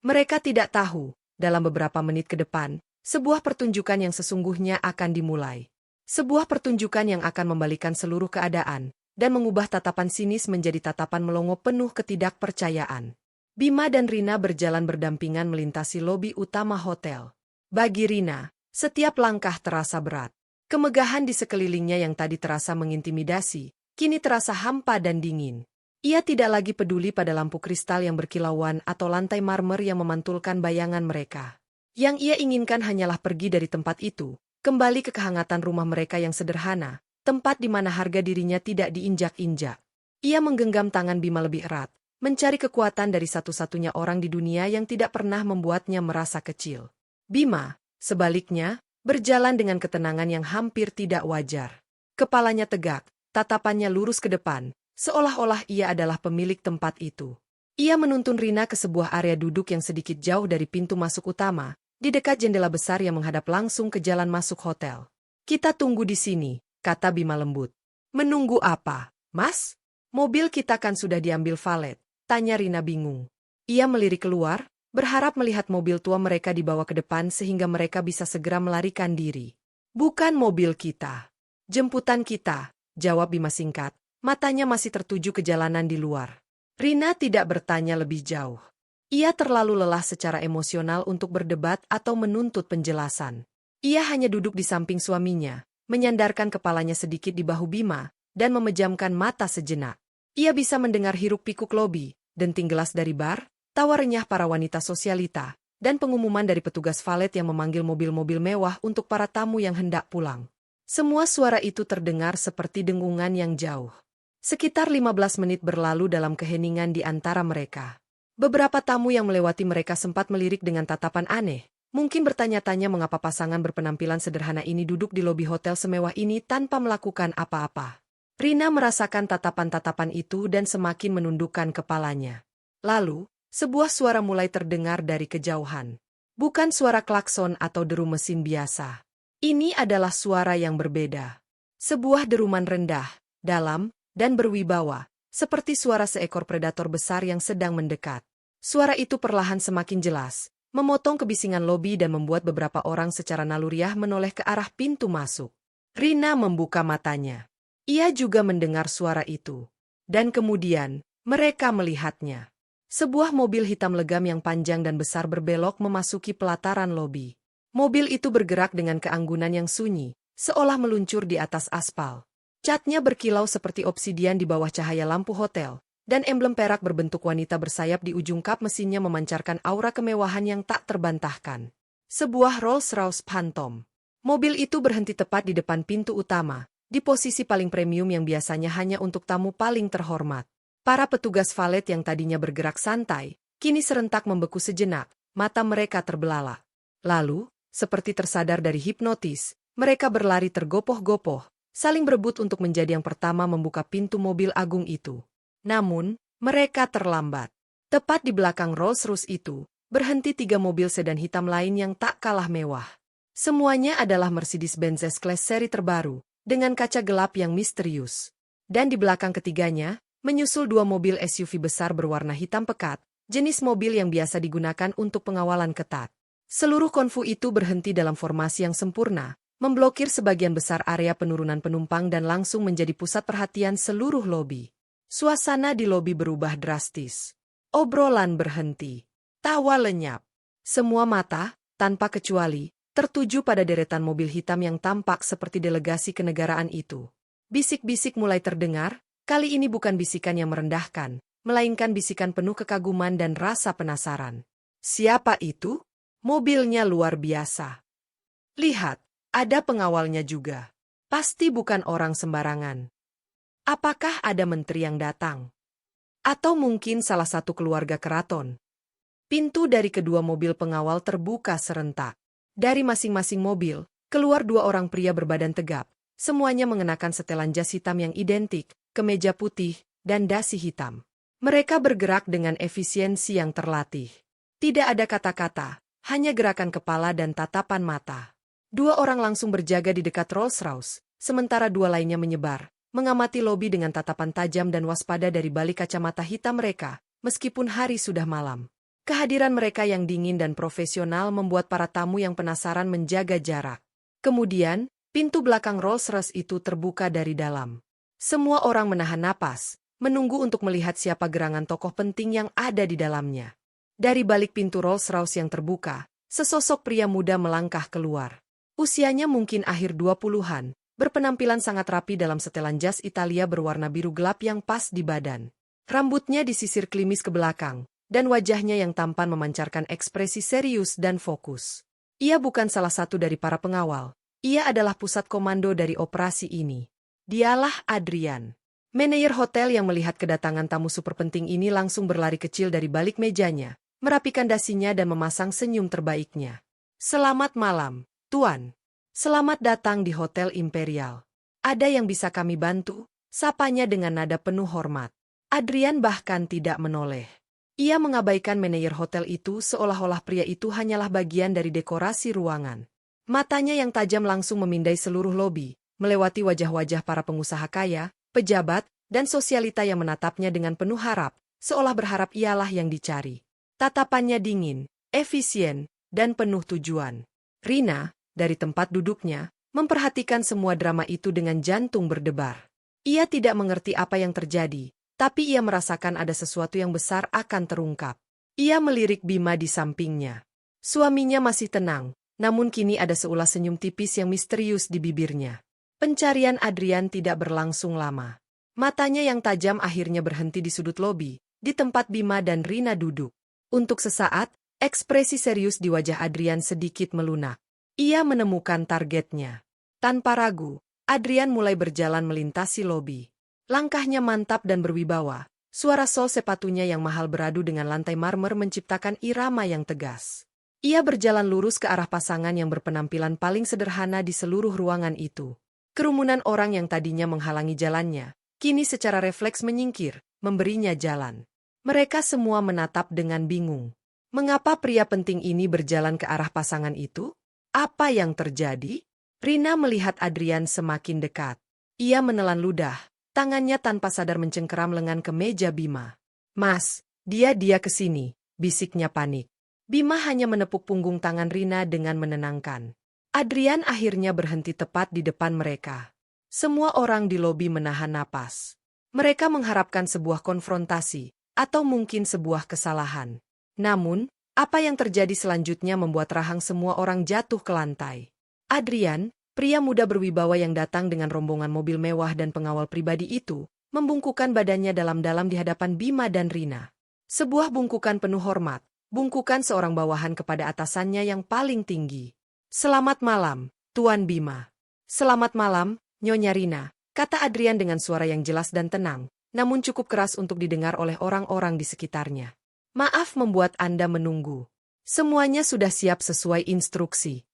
Mereka tidak tahu, dalam beberapa menit ke depan, sebuah pertunjukan yang sesungguhnya akan dimulai. Sebuah pertunjukan yang akan membalikan seluruh keadaan, dan mengubah tatapan sinis menjadi tatapan melongo penuh ketidakpercayaan. Bima dan Rina berjalan berdampingan melintasi lobi utama hotel. Bagi Rina, setiap langkah terasa berat. Kemegahan di sekelilingnya yang tadi terasa mengintimidasi, kini terasa hampa dan dingin. Ia tidak lagi peduli pada lampu kristal yang berkilauan atau lantai marmer yang memantulkan bayangan mereka. Yang ia inginkan hanyalah pergi dari tempat itu, kembali ke kehangatan rumah mereka yang sederhana, tempat di mana harga dirinya tidak diinjak-injak. Ia menggenggam tangan Bima lebih erat, mencari kekuatan dari satu-satunya orang di dunia yang tidak pernah membuatnya merasa kecil. Bima, sebaliknya, berjalan dengan ketenangan yang hampir tidak wajar. Kepalanya tegak, tatapannya lurus ke depan, seolah-olah ia adalah pemilik tempat itu. Ia menuntun Rina ke sebuah area duduk yang sedikit jauh dari pintu masuk utama, di dekat jendela besar yang menghadap langsung ke jalan masuk hotel. Kita tunggu di sini, kata Bima lembut. Menunggu apa, Mas? Mobil kita kan sudah diambil valet, tanya Rina bingung. Ia melirik keluar, berharap melihat mobil tua mereka dibawa ke depan sehingga mereka bisa segera melarikan diri. Bukan mobil kita. Jemputan kita, jawab Bima singkat, matanya masih tertuju ke jalanan di luar. Rina tidak bertanya lebih jauh. Ia terlalu lelah secara emosional untuk berdebat atau menuntut penjelasan. Ia hanya duduk di samping suaminya, menyandarkan kepalanya sedikit di bahu Bima, dan memejamkan mata sejenak. Ia bisa mendengar hiruk-pikuk lobi, denting gelas dari bar, tawa renyah para wanita sosialita, dan pengumuman dari petugas valet yang memanggil mobil-mobil mewah untuk para tamu yang hendak pulang. Semua suara itu terdengar seperti dengungan yang jauh. Sekitar 15 menit berlalu dalam keheningan di antara mereka. Beberapa tamu yang melewati mereka sempat melirik dengan tatapan aneh, mungkin bertanya-tanya mengapa pasangan berpenampilan sederhana ini duduk di lobi hotel semewah ini tanpa melakukan apa-apa. Rina merasakan tatapan-tatapan itu dan semakin menundukkan kepalanya. Lalu, sebuah suara mulai terdengar dari kejauhan. Bukan suara klakson atau deru mesin biasa. Ini adalah suara yang berbeda. Sebuah deruman rendah, dalam, dan berwibawa, seperti suara seekor predator besar yang sedang mendekat. Suara itu perlahan semakin jelas, memotong kebisingan lobi dan membuat beberapa orang secara naluriah menoleh ke arah pintu masuk. Rina membuka matanya. Ia juga mendengar suara itu. Dan kemudian, mereka melihatnya. Sebuah mobil hitam legam yang panjang dan besar berbelok memasuki pelataran lobi. Mobil itu bergerak dengan keanggunan yang sunyi, seolah meluncur di atas aspal. Catnya berkilau seperti obsidian di bawah cahaya lampu hotel, dan emblem perak berbentuk wanita bersayap di ujung kap mesinnya memancarkan aura kemewahan yang tak terbantahkan. Sebuah Rolls-Royce Phantom. Mobil itu berhenti tepat di depan pintu utama, di posisi paling premium yang biasanya hanya untuk tamu paling terhormat. Para petugas valet yang tadinya bergerak santai, kini serentak membeku sejenak, mata mereka terbelalak. Lalu, seperti tersadar dari hipnotis, mereka berlari tergopoh-gopoh, saling berebut untuk menjadi yang pertama membuka pintu mobil agung itu. Namun, mereka terlambat. Tepat di belakang Rolls-Royce itu, berhenti 3 mobil sedan hitam lain yang tak kalah mewah. Semuanya adalah Mercedes-Benz S-Class seri terbaru, dengan kaca gelap yang misterius. Dan di belakang ketiganya, menyusul 2 mobil SUV besar berwarna hitam pekat, jenis mobil yang biasa digunakan untuk pengawalan ketat. Seluruh konvu itu berhenti dalam formasi yang sempurna, memblokir sebagian besar area penurunan penumpang dan langsung menjadi pusat perhatian seluruh lobi. Suasana di lobi berubah drastis. Obrolan berhenti. Tawa lenyap. Semua mata, tanpa kecuali, tertuju pada deretan mobil hitam yang tampak seperti delegasi kenegaraan itu. Bisik-bisik mulai terdengar, kali ini bukan bisikan yang merendahkan, melainkan bisikan penuh kekaguman dan rasa penasaran. Siapa itu? Mobilnya luar biasa. Lihat, ada pengawalnya juga. Pasti bukan orang sembarangan. Apakah ada menteri yang datang? Atau mungkin salah satu keluarga keraton? Pintu dari kedua mobil pengawal terbuka serentak. Dari masing-masing mobil, keluar 2 orang pria berbadan tegap. Semuanya mengenakan setelan jas hitam yang identik, kemeja putih, dan dasi hitam. Mereka bergerak dengan efisiensi yang terlatih. Tidak ada kata-kata, hanya gerakan kepala dan tatapan mata. 2 orang langsung berjaga di dekat Rolls-Royce, sementara 2 lainnya menyebar, mengamati lobi dengan tatapan tajam dan waspada dari balik kacamata hitam mereka, meskipun hari sudah malam. Kehadiran mereka yang dingin dan profesional membuat para tamu yang penasaran menjaga jarak. Kemudian, pintu belakang Rolls-Royce itu terbuka dari dalam. Semua orang menahan napas, menunggu untuk melihat siapa gerangan tokoh penting yang ada di dalamnya. Dari balik pintu Rolls-Royce yang terbuka, sesosok pria muda melangkah keluar. Usianya mungkin akhir 20-an, berpenampilan sangat rapi dalam setelan jas Italia berwarna biru gelap yang pas di badan. Rambutnya disisir klimis ke belakang, dan wajahnya yang tampan memancarkan ekspresi serius dan fokus. Ia bukan salah satu dari para pengawal, ia adalah pusat komando dari operasi ini. Dialah Adrian. Manajer hotel yang melihat kedatangan tamu super penting ini langsung berlari kecil dari balik mejanya, merapikan dasinya dan memasang senyum terbaiknya. Selamat malam, Tuan. Selamat datang di Hotel Imperial. Ada yang bisa kami bantu? Sapanya dengan nada penuh hormat. Adrian bahkan tidak menoleh. Ia mengabaikan manajer hotel itu seolah-olah pria itu hanyalah bagian dari dekorasi ruangan. Matanya yang tajam langsung memindai seluruh lobi, melewati wajah-wajah para pengusaha kaya, pejabat, dan sosialita yang menatapnya dengan penuh harap, seolah berharap ialah yang dicari. Tatapannya dingin, efisien, dan penuh tujuan. Rina, dari tempat duduknya, memperhatikan semua drama itu dengan jantung berdebar. Ia tidak mengerti apa yang terjadi, tapi ia merasakan ada sesuatu yang besar akan terungkap. Ia melirik Bima di sampingnya. Suaminya masih tenang, namun kini ada seulas senyum tipis yang misterius di bibirnya. Pencarian Adrian tidak berlangsung lama. Matanya yang tajam akhirnya berhenti di sudut lobi, di tempat Bima dan Rina duduk. Untuk sesaat, ekspresi serius di wajah Adrian sedikit melunak. Ia menemukan targetnya. Tanpa ragu, Adrian mulai berjalan melintasi lobi. Langkahnya mantap dan berwibawa, suara sol sepatunya yang mahal beradu dengan lantai marmer menciptakan irama yang tegas. Ia berjalan lurus ke arah pasangan yang berpenampilan paling sederhana di seluruh ruangan itu. Kerumunan orang yang tadinya menghalangi jalannya, kini secara refleks menyingkir, memberinya jalan. Mereka semua menatap dengan bingung. Mengapa pria penting ini berjalan ke arah pasangan itu? Apa yang terjadi? Rina melihat Adrian semakin dekat. Ia menelan ludah. Tangannya tanpa sadar mencengkeram lengan ke meja Bima. Mas, dia ke sini, bisiknya panik. Bima hanya menepuk punggung tangan Rina dengan menenangkan. Adrian akhirnya berhenti tepat di depan mereka. Semua orang di lobi menahan napas. Mereka mengharapkan sebuah konfrontasi, atau mungkin sebuah kesalahan. Namun, apa yang terjadi selanjutnya membuat rahang semua orang jatuh ke lantai. Adrian, Pria muda berwibawa yang datang dengan rombongan mobil mewah dan pengawal pribadi itu, membungkukkan badannya dalam-dalam di hadapan Bima dan Rina. Sebuah bungkukan penuh hormat, bungkukan seorang bawahan kepada atasannya yang paling tinggi. "Selamat malam, Tuan Bima." "Selamat malam, Nyonya Rina," kata Adrian dengan suara yang jelas dan tenang, namun cukup keras untuk didengar oleh orang-orang di sekitarnya. "Maaf membuat Anda menunggu. Semuanya sudah siap sesuai instruksi."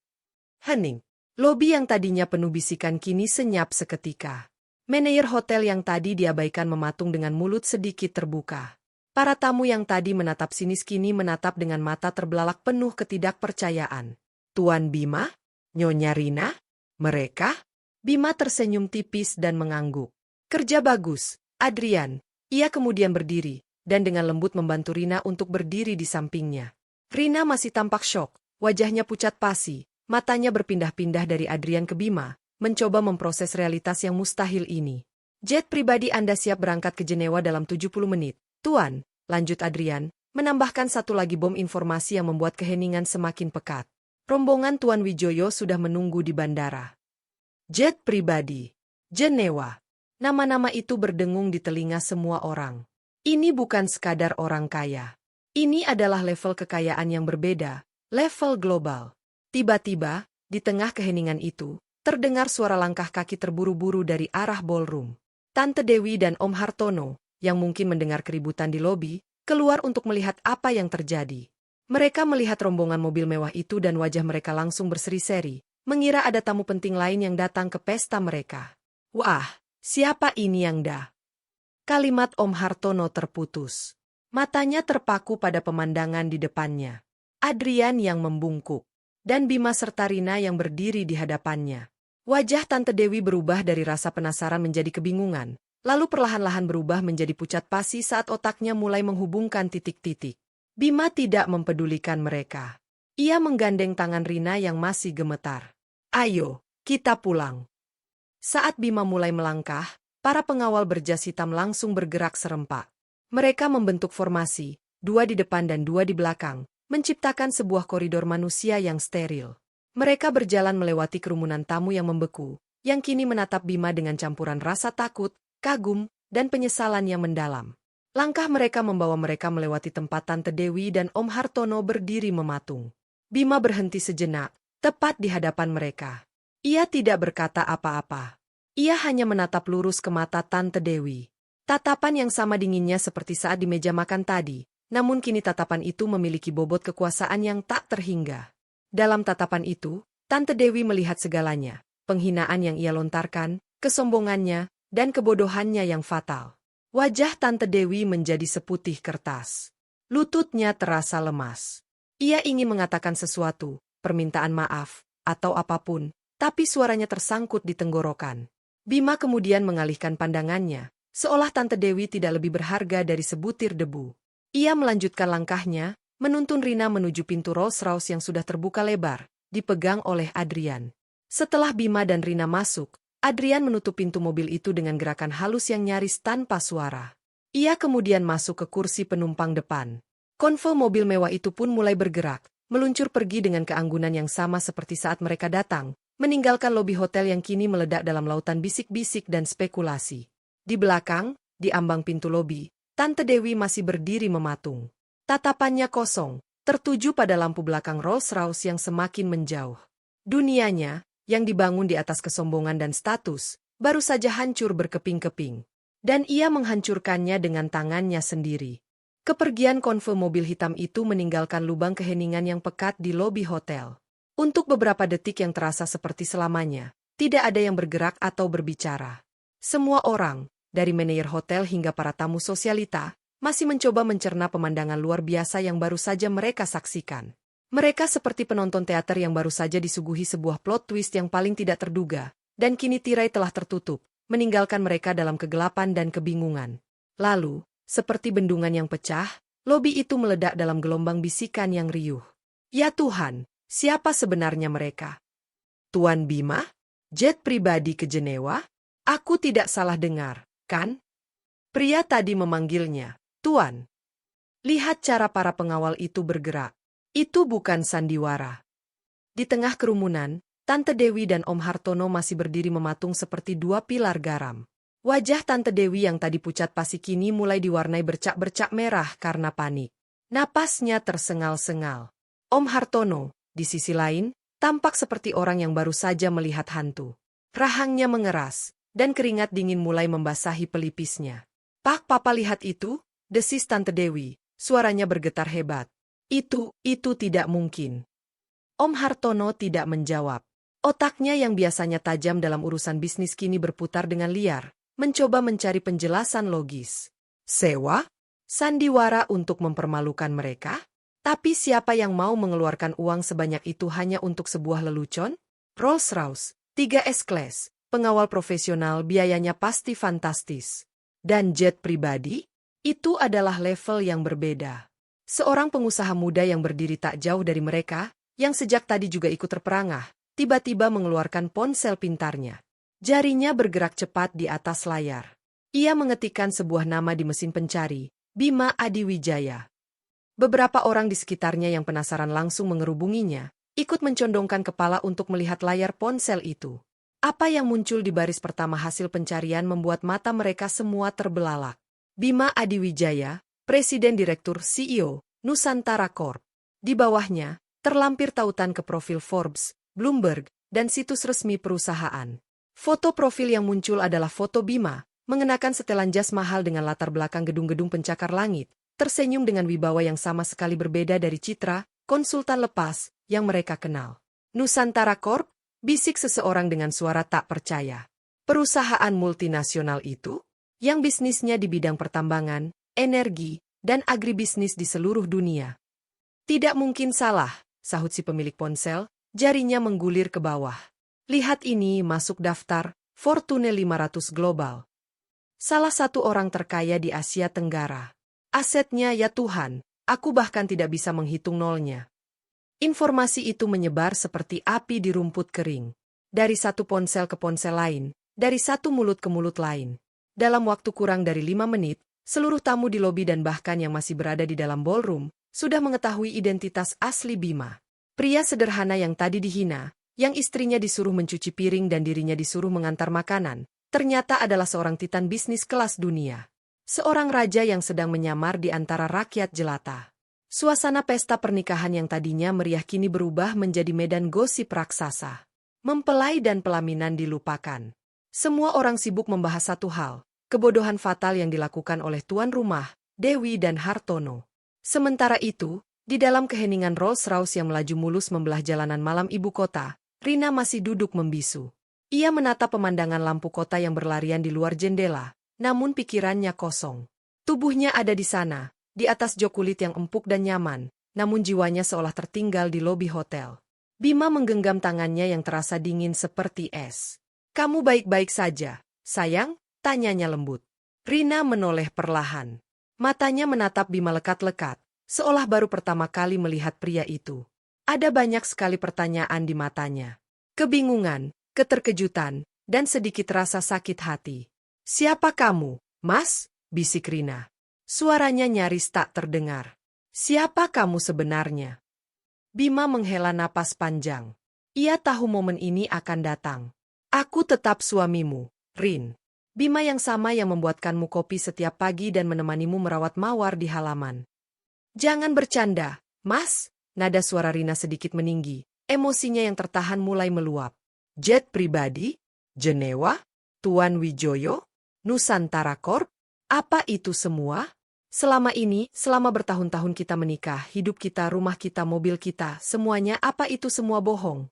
Hening. Lobi yang tadinya penuh bisikan kini senyap seketika. Manajer hotel yang tadi diabaikan mematung dengan mulut sedikit terbuka. Para tamu yang tadi menatap sinis kini menatap dengan mata terbelalak penuh ketidakpercayaan. "Tuan Bima? Nyonya Rina? Mereka?" Bima tersenyum tipis dan mengangguk. "Kerja bagus, Adrian." Ia kemudian berdiri, dan dengan lembut membantu Rina untuk berdiri di sampingnya. Rina masih tampak syok, wajahnya pucat pasi. Matanya berpindah-pindah dari Adrian ke Bima, mencoba memproses realitas yang mustahil ini. "Jet pribadi Anda siap berangkat ke Jenewa dalam 70 menit, Tuan," lanjut Adrian, menambahkan satu lagi bom informasi yang membuat keheningan semakin pekat. "Rombongan Tuan Wijoyo sudah menunggu di bandara." Jet pribadi. Jenewa. Nama-nama itu berdengung di telinga semua orang. Ini bukan sekadar orang kaya. Ini adalah level kekayaan yang berbeda, level global. Tiba-tiba, di tengah keheningan itu, terdengar suara langkah kaki terburu-buru dari arah ballroom. Tante Dewi dan Om Hartono, yang mungkin mendengar keributan di lobi, keluar untuk melihat apa yang terjadi. Mereka melihat rombongan mobil mewah itu dan wajah mereka langsung berseri-seri, mengira ada tamu penting lain yang datang ke pesta mereka. "Wah, siapa ini yang dah?" Kalimat Om Hartono terputus. Matanya terpaku pada pemandangan di depannya. Adrian yang membungkuk. Dan Bima serta Rina yang berdiri di hadapannya. Wajah Tante Dewi berubah dari rasa penasaran menjadi kebingungan, lalu perlahan-lahan berubah menjadi pucat pasi saat otaknya mulai menghubungkan titik-titik. Bima tidak mempedulikan mereka. Ia menggandeng tangan Rina yang masih gemetar. "Ayo, kita pulang." Saat Bima mulai melangkah, para pengawal berjas hitam langsung bergerak serempak. Mereka membentuk formasi, 2 di depan dan 2 di belakang, menciptakan sebuah koridor manusia yang steril. Mereka berjalan melewati kerumunan tamu yang membeku, yang kini menatap Bima dengan campuran rasa takut, kagum, dan penyesalan yang mendalam. Langkah mereka membawa mereka melewati tempat Tante Dewi dan Om Hartono berdiri mematung. Bima berhenti sejenak, tepat di hadapan mereka. Ia tidak berkata apa-apa. Ia hanya menatap lurus ke mata Tante Dewi. Tatapan yang sama dinginnya seperti saat di meja makan tadi. Namun kini tatapan itu memiliki bobot kekuasaan yang tak terhingga. Dalam tatapan itu, Tante Dewi melihat segalanya, penghinaan yang ia lontarkan, kesombongannya, dan kebodohannya yang fatal. Wajah Tante Dewi menjadi seputih kertas. Lututnya terasa lemas. Ia ingin mengatakan sesuatu, permintaan maaf, atau apapun, tapi suaranya tersangkut di tenggorokan. Bima kemudian mengalihkan pandangannya, seolah Tante Dewi tidak lebih berharga dari sebutir debu. Ia melanjutkan langkahnya, menuntun Rina menuju pintu Rolls-Royce yang sudah terbuka lebar, dipegang oleh Adrian. Setelah Bima dan Rina masuk, Adrian menutup pintu mobil itu dengan gerakan halus yang nyaris tanpa suara. Ia kemudian masuk ke kursi penumpang depan. Konvoi mobil mewah itu pun mulai bergerak, meluncur pergi dengan keanggunan yang sama seperti saat mereka datang, meninggalkan lobi hotel yang kini meledak dalam lautan bisik-bisik dan spekulasi. Di belakang, di ambang pintu lobi, Tante Dewi masih berdiri mematung. Tatapannya kosong, tertuju pada lampu belakang Rolls-Royce yang semakin menjauh. Dunianya, yang dibangun di atas kesombongan dan status, baru saja hancur berkeping-keping. Dan ia menghancurkannya dengan tangannya sendiri. Kepergian konvoi mobil hitam itu meninggalkan lubang keheningan yang pekat di lobi hotel. Untuk beberapa detik yang terasa seperti selamanya, tidak ada yang bergerak atau berbicara. Semua orang, dari manajer hotel hingga para tamu sosialita, masih mencoba mencerna pemandangan luar biasa yang baru saja mereka saksikan. Mereka seperti penonton teater yang baru saja disuguhi sebuah plot twist yang paling tidak terduga, dan kini tirai telah tertutup, meninggalkan mereka dalam kegelapan dan kebingungan. Lalu, seperti bendungan yang pecah, lobi itu meledak dalam gelombang bisikan yang riuh. "Ya Tuhan, siapa sebenarnya mereka? Tuan Bima? Jet pribadi ke Jenewa? Aku tidak salah dengar, kan?" Pria tadi memanggilnya, "Tuan." Lihat cara para pengawal itu bergerak. Itu bukan sandiwara. Di tengah kerumunan, Tante Dewi dan Om Hartono masih berdiri mematung seperti dua pilar garam. Wajah Tante Dewi yang tadi pucat pasi kini mulai diwarnai bercak-bercak merah karena panik. Napasnya tersengal-sengal. Om Hartono, di sisi lain, tampak seperti orang yang baru saja melihat hantu. Rahangnya mengeras, dan keringat dingin mulai membasahi pelipisnya. "Pak, Papa lihat itu?" desis Tante Dewi, suaranya bergetar hebat. Itu tidak mungkin." Om Hartono tidak menjawab. Otaknya yang biasanya tajam dalam urusan bisnis kini berputar dengan liar, mencoba mencari penjelasan logis. Sewa? Sandiwara untuk mempermalukan mereka? Tapi siapa yang mau mengeluarkan uang sebanyak itu hanya untuk sebuah lelucon? Rolls-Royce, 3 S-Class, pengawal profesional biayanya pasti fantastis. Dan jet pribadi? Itu adalah level yang berbeda. Seorang pengusaha muda yang berdiri tak jauh dari mereka, yang sejak tadi juga ikut terperangah, tiba-tiba mengeluarkan ponsel pintarnya. Jarinya bergerak cepat di atas layar. Ia mengetikkan sebuah nama di mesin pencari, Bima Adiwijaya. Beberapa orang di sekitarnya yang penasaran langsung mengerubunginya, ikut mencondongkan kepala untuk melihat layar ponsel itu. Apa yang muncul di baris pertama hasil pencarian membuat mata mereka semua terbelalak. Bima Adiwijaya, Presiden Direktur CEO, Nusantara Corp. Di bawahnya, terlampir tautan ke profil Forbes, Bloomberg, dan situs resmi perusahaan. Foto profil yang muncul adalah foto Bima, mengenakan setelan jas mahal dengan latar belakang gedung-gedung pencakar langit, tersenyum dengan wibawa yang sama sekali berbeda dari citra konsultan lepas yang mereka kenal. Nusantara Corp, bisik seseorang dengan suara tak percaya. Perusahaan multinasional itu, yang bisnisnya di bidang pertambangan, energi, dan agribisnis di seluruh dunia. Tidak mungkin salah, sahut si pemilik ponsel, jarinya menggulir ke bawah. Lihat ini masuk daftar Fortune 500 Global. Salah satu orang terkaya di Asia Tenggara. Asetnya ya Tuhan, aku bahkan tidak bisa menghitung nolnya. Informasi itu menyebar seperti api di rumput kering. Dari satu ponsel ke ponsel lain, dari satu mulut ke mulut lain. Dalam waktu kurang dari 5 menit, seluruh tamu di lobi dan bahkan yang masih berada di dalam ballroom, sudah mengetahui identitas asli Bima. Pria sederhana yang tadi dihina, yang istrinya disuruh mencuci piring dan dirinya disuruh mengantar makanan, ternyata adalah seorang titan bisnis kelas dunia. Seorang raja yang sedang menyamar di antara rakyat jelata. Suasana pesta pernikahan yang tadinya meriah kini berubah menjadi medan gosip raksasa. Mempelai dan pelaminan dilupakan. Semua orang sibuk membahas satu hal, kebodohan fatal yang dilakukan oleh tuan rumah, Dewi dan Hartono. Sementara itu, di dalam keheningan Rolls-Royce yang melaju mulus membelah jalanan malam ibu kota, Rina masih duduk membisu. Ia menatap pemandangan lampu kota yang berlarian di luar jendela, namun pikirannya kosong. Tubuhnya ada di sana, di atas jok kulit yang empuk dan nyaman, namun jiwanya seolah tertinggal di lobi hotel. Bima menggenggam tangannya yang terasa dingin seperti es. "Kamu baik-baik saja, sayang?" tanyanya lembut. Rina menoleh perlahan. Matanya menatap Bima lekat-lekat, seolah baru pertama kali melihat pria itu. Ada banyak sekali pertanyaan di matanya. Kebingungan, keterkejutan, dan sedikit rasa sakit hati. "Siapa kamu, Mas?" bisik Rina. Suaranya nyaris tak terdengar. "Siapa kamu sebenarnya?" Bima menghela napas panjang. Ia tahu momen ini akan datang. "Aku tetap suamimu, Rin. Bima yang sama yang membuatkanmu kopi setiap pagi dan menemanimu merawat mawar di halaman." "Jangan bercanda, Mas." Nada suara Rina sedikit meninggi. Emosinya yang tertahan mulai meluap. "Jet pribadi? Jenewa? Tuan Wijoyo? Nusantara Corp? Apa itu semua? Selama ini, selama bertahun-tahun kita menikah, hidup kita, rumah kita, mobil kita, semuanya, apa itu semua bohong?"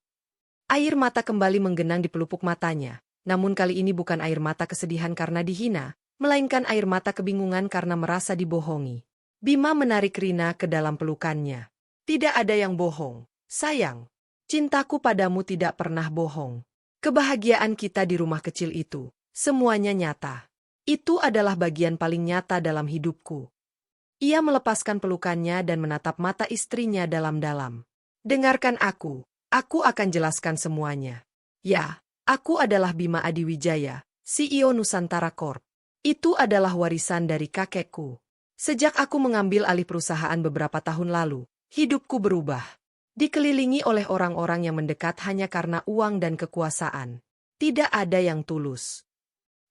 Air mata kembali menggenang di pelupuk matanya, namun kali ini bukan air mata kesedihan karena dihina, melainkan air mata kebingungan karena merasa dibohongi. Bima menarik Rina ke dalam pelukannya. "Tidak ada yang bohong, sayang. Cintaku padamu tidak pernah bohong. Kebahagiaan kita di rumah kecil itu, semuanya nyata. Itu adalah bagian paling nyata dalam hidupku." Ia melepaskan pelukannya dan menatap mata istrinya dalam-dalam. "Dengarkan aku akan jelaskan semuanya. Ya, aku adalah Bima Adiwijaya, CEO Nusantara Corp. Itu adalah warisan dari kakekku. Sejak aku mengambil alih perusahaan beberapa tahun lalu, hidupku berubah. Dikelilingi oleh orang-orang yang mendekat hanya karena uang dan kekuasaan. Tidak ada yang tulus.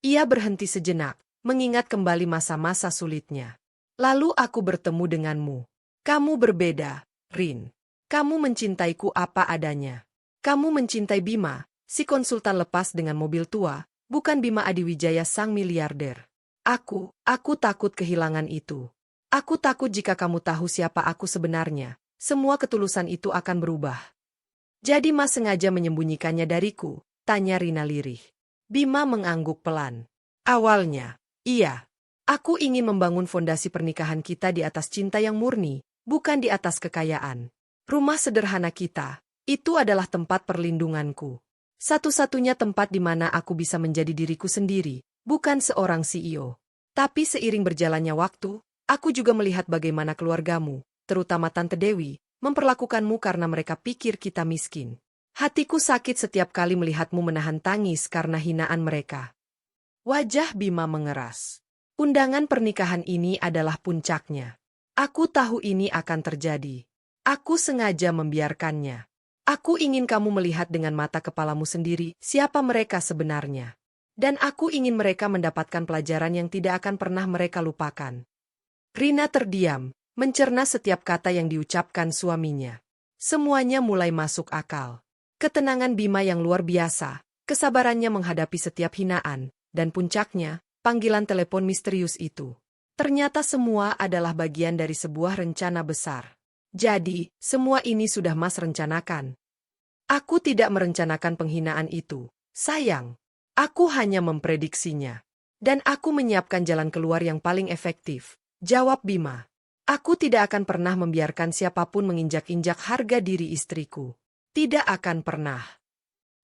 Ia berhenti sejenak, mengingat kembali masa-masa sulitnya. Lalu aku bertemu denganmu. Kamu berbeda, Rin. Kamu mencintaiku apa adanya. Kamu mencintai Bima, si konsultan lepas dengan mobil tua, bukan Bima Adiwijaya sang miliarder. Aku takut kehilangan itu. Aku takut jika kamu tahu siapa aku sebenarnya, semua ketulusan itu akan berubah. Jadi Mas sengaja menyembunyikannya dariku, tanya Rina lirih. Bima mengangguk pelan. Awalnya, iya. Aku ingin membangun fondasi pernikahan kita di atas cinta yang murni, bukan di atas kekayaan. Rumah sederhana kita, itu adalah tempat perlindunganku. Satu-satunya tempat di mana aku bisa menjadi diriku sendiri, bukan seorang CEO. Tapi seiring berjalannya waktu, aku juga melihat bagaimana keluargamu, terutama Tante Dewi, memperlakukanmu karena mereka pikir kita miskin. Hatiku sakit setiap kali melihatmu menahan tangis karena hinaan mereka. Wajah Bima mengeras. Undangan pernikahan ini adalah puncaknya. Aku tahu ini akan terjadi. Aku sengaja membiarkannya. Aku ingin kamu melihat dengan mata kepalamu sendiri siapa mereka sebenarnya. Dan aku ingin mereka mendapatkan pelajaran yang tidak akan pernah mereka lupakan. Rina terdiam, mencerna setiap kata yang diucapkan suaminya. Semuanya mulai masuk akal. Ketenangan Bima yang luar biasa, kesabarannya menghadapi setiap hinaan, dan puncaknya, panggilan telepon misterius itu. Ternyata semua adalah bagian dari sebuah rencana besar. Jadi, semua ini sudah Mas rencanakan. Aku tidak merencanakan penghinaan itu, sayang. Aku hanya memprediksinya. Dan aku menyiapkan jalan keluar yang paling efektif, jawab Bima. Aku tidak akan pernah membiarkan siapapun menginjak-injak harga diri istriku. Tidak akan pernah.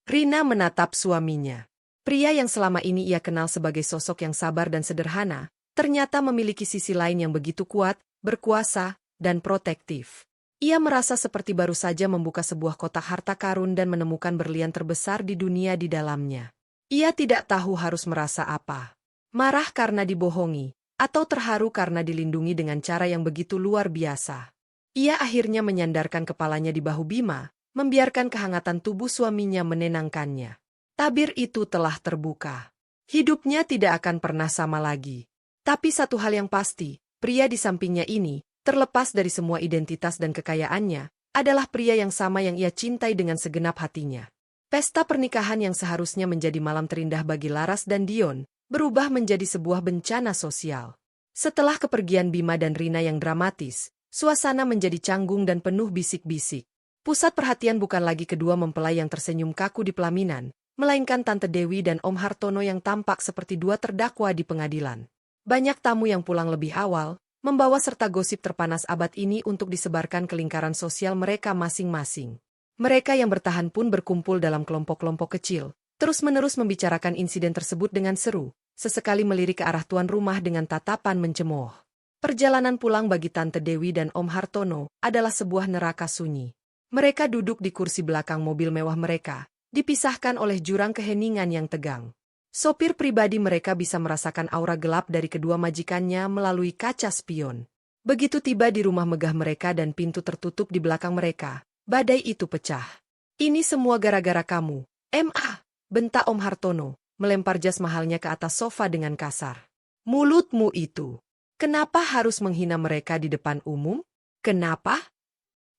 Rina menatap suaminya. Pria yang selama ini ia kenal sebagai sosok yang sabar dan sederhana, ternyata memiliki sisi lain yang begitu kuat, berkuasa, dan protektif. Ia merasa seperti baru saja membuka sebuah kotak harta karun dan menemukan berlian terbesar di dunia di dalamnya. Ia tidak tahu harus merasa apa. Marah karena dibohongi, atau terharu karena dilindungi dengan cara yang begitu luar biasa. Ia akhirnya menyandarkan kepalanya di bahu Bima, membiarkan kehangatan tubuh suaminya menenangkannya. Tabir itu telah terbuka. Hidupnya tidak akan pernah sama lagi. Tapi satu hal yang pasti, pria di sampingnya ini, terlepas dari semua identitas dan kekayaannya, adalah pria yang sama yang ia cintai dengan segenap hatinya. Pesta pernikahan yang seharusnya menjadi malam terindah bagi Laras dan Dion, berubah menjadi sebuah bencana sosial. Setelah kepergian Bima dan Rina yang dramatis, suasana menjadi canggung dan penuh bisik-bisik. Pusat perhatian bukan lagi kedua mempelai yang tersenyum kaku di pelaminan, melainkan Tante Dewi dan Om Hartono yang tampak seperti dua terdakwa di pengadilan. Banyak tamu yang pulang lebih awal, membawa serta gosip terpanas abad ini untuk disebarkan ke lingkaran sosial mereka masing-masing. Mereka yang bertahan pun berkumpul dalam kelompok-kelompok kecil, terus-menerus membicarakan insiden tersebut dengan seru, sesekali melirik ke arah tuan rumah dengan tatapan mencemooh. Perjalanan pulang bagi Tante Dewi dan Om Hartono adalah sebuah neraka sunyi. Mereka duduk di kursi belakang mobil mewah mereka, dipisahkan oleh jurang keheningan yang tegang. Sopir pribadi mereka bisa merasakan aura gelap dari kedua majikannya melalui kaca spion. Begitu tiba di rumah megah mereka dan pintu tertutup di belakang mereka, badai itu pecah. Ini semua gara-gara kamu, M.A., bentak Om Hartono, melempar jas mahalnya ke atas sofa dengan kasar. Mulutmu itu. Kenapa harus menghina mereka di depan umum? Kenapa?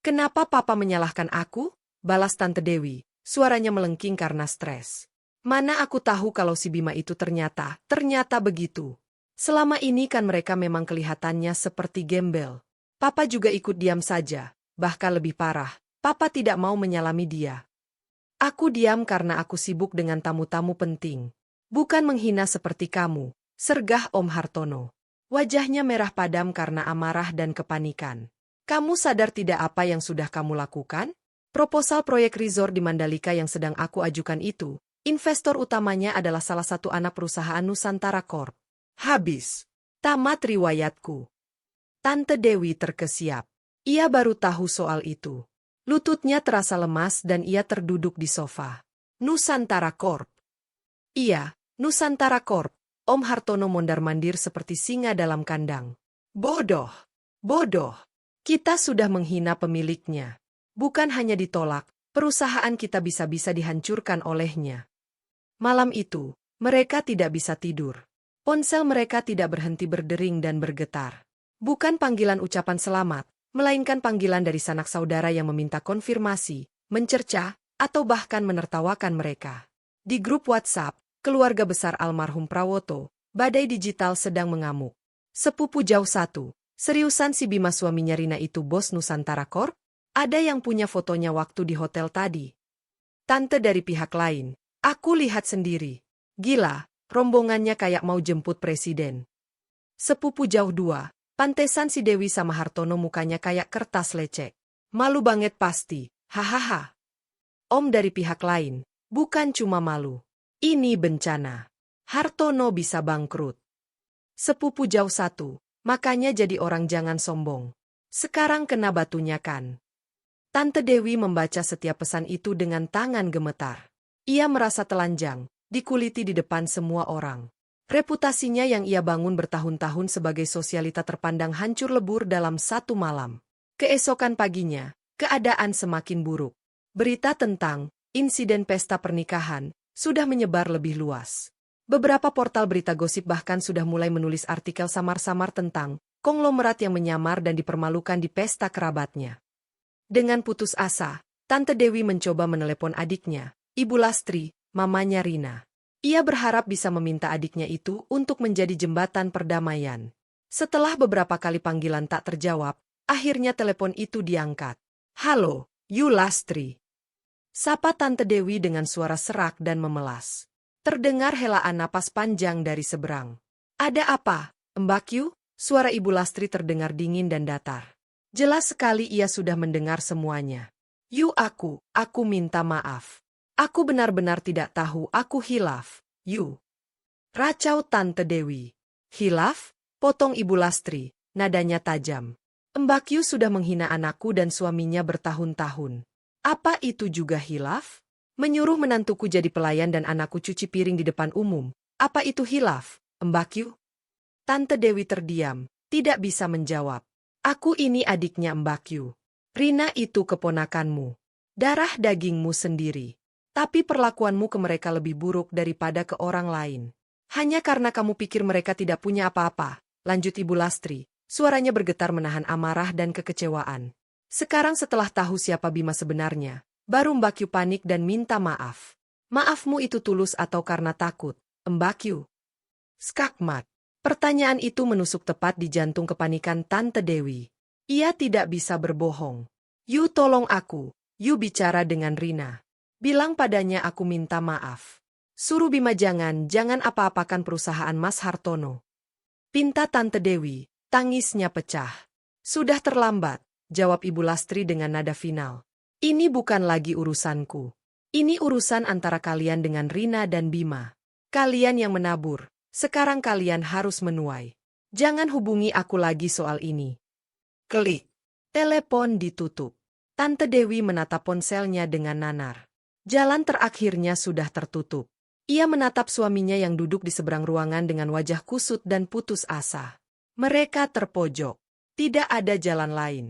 Kenapa Papa menyalahkan aku? Balas Tante Dewi, suaranya melengking karena stres. Mana aku tahu kalau si Bima itu ternyata begitu. Selama ini kan mereka memang kelihatannya seperti gembel. Papa juga ikut diam saja, bahkan lebih parah, Papa tidak mau menyalami dia. Aku diam karena aku sibuk dengan tamu-tamu penting. Bukan menghina seperti kamu, sergah Om Hartono. Wajahnya merah padam karena amarah dan kepanikan. Kamu sadar tidak apa yang sudah kamu lakukan? Proposal proyek resort di Mandalika yang sedang aku ajukan itu, investor utamanya adalah salah satu anak perusahaan Nusantara Corp. Habis. Tamat riwayatku. Tante Dewi terkesiap. Ia baru tahu soal itu. Lututnya terasa lemas dan ia terduduk di sofa. Nusantara Corp. Iya, Nusantara Corp. Om Hartono mondar-mandir seperti singa dalam kandang. Bodoh. Bodoh. Kita sudah menghina pemiliknya. Bukan hanya ditolak, perusahaan kita bisa-bisa dihancurkan olehnya. Malam itu, mereka tidak bisa tidur. Ponsel mereka tidak berhenti berdering dan bergetar. Bukan panggilan ucapan selamat, melainkan panggilan dari sanak saudara yang meminta konfirmasi, mencerca, atau bahkan menertawakan mereka. Di grup WhatsApp, keluarga besar almarhum Prawoto, badai digital sedang mengamuk. Sepupu jauh satu, seriusan si Bima suaminya Rina itu bos Nusantara Corp? Ada yang punya fotonya waktu di hotel tadi. Tante dari pihak lain, aku lihat sendiri. Gila, rombongannya kayak mau jemput presiden. Sepupu jauh dua, pantesan si Dewi sama Hartono mukanya kayak kertas lecek. Malu banget pasti, hahaha. Om dari pihak lain, bukan cuma malu. Ini bencana. Hartono bisa bangkrut. Sepupu jauh satu, makanya jadi orang jangan sombong. Sekarang kena batunya kan. Tante Dewi membaca setiap pesan itu dengan tangan gemetar. Ia merasa telanjang, dikuliti di depan semua orang. Reputasinya yang ia bangun bertahun-tahun sebagai sosialita terpandang hancur lebur dalam satu malam. Keesokan paginya, keadaan semakin buruk. Berita tentang insiden pesta pernikahan sudah menyebar lebih luas. Beberapa portal berita gosip bahkan sudah mulai menulis artikel samar-samar tentang konglomerat yang menyamar dan dipermalukan di pesta kerabatnya. Dengan putus asa, Tante Dewi mencoba menelepon adiknya, Ibu Lastri, mamanya Rina. Ia berharap bisa meminta adiknya itu untuk menjadi jembatan perdamaian. Setelah beberapa kali panggilan tak terjawab, akhirnya telepon itu diangkat. Halo, Yu Lastri. Sapa Tante Dewi dengan suara serak dan memelas. Terdengar helaan napas panjang dari seberang. Ada apa, Mbak Yu? Suara Ibu Lastri terdengar dingin dan datar. Jelas sekali ia sudah mendengar semuanya. Yu aku minta maaf. Aku benar-benar tidak tahu aku hilaf, Yu. Racau Tante Dewi. Hilaf? Potong Ibu Lastri, nadanya tajam. Mbak Yu sudah menghina anakku dan suaminya bertahun-tahun. Apa itu juga hilaf? Menyuruh menantuku jadi pelayan dan anakku cuci piring di depan umum. Apa itu hilaf, Mbak Yu? Tante Dewi terdiam, tidak bisa menjawab. Aku ini adiknya Mbak Yu. Rina itu keponakanmu. Darah dagingmu sendiri. Tapi perlakuanmu ke mereka lebih buruk daripada ke orang lain. Hanya karena kamu pikir mereka tidak punya apa-apa, lanjut Ibu Lastri. Suaranya bergetar menahan amarah dan kekecewaan. Sekarang setelah tahu siapa Bima sebenarnya, baru Mbak Yu panik dan minta maaf. Maafmu itu tulus atau karena takut, Mbak Yu? Skakmat. Pertanyaan itu menusuk tepat di jantung kepanikan Tante Dewi. Ia tidak bisa berbohong. Yu tolong aku, Yu bicara dengan Rina. Bilang padanya aku minta maaf. Suruh Bima jangan apa-apakan perusahaan Mas Hartono. Pinta Tante Dewi, tangisnya pecah. Sudah terlambat, jawab Ibu Lastri dengan nada final. Ini bukan lagi urusanku. Ini urusan antara kalian dengan Rina dan Bima. Kalian yang menabur, sekarang kalian harus menuai. Jangan hubungi aku lagi soal ini. Klik. Telepon ditutup. Tante Dewi menatap ponselnya dengan nanar. Jalan terakhirnya sudah tertutup. Ia menatap suaminya yang duduk di seberang ruangan dengan wajah kusut dan putus asa. Mereka terpojok. Tidak ada jalan lain.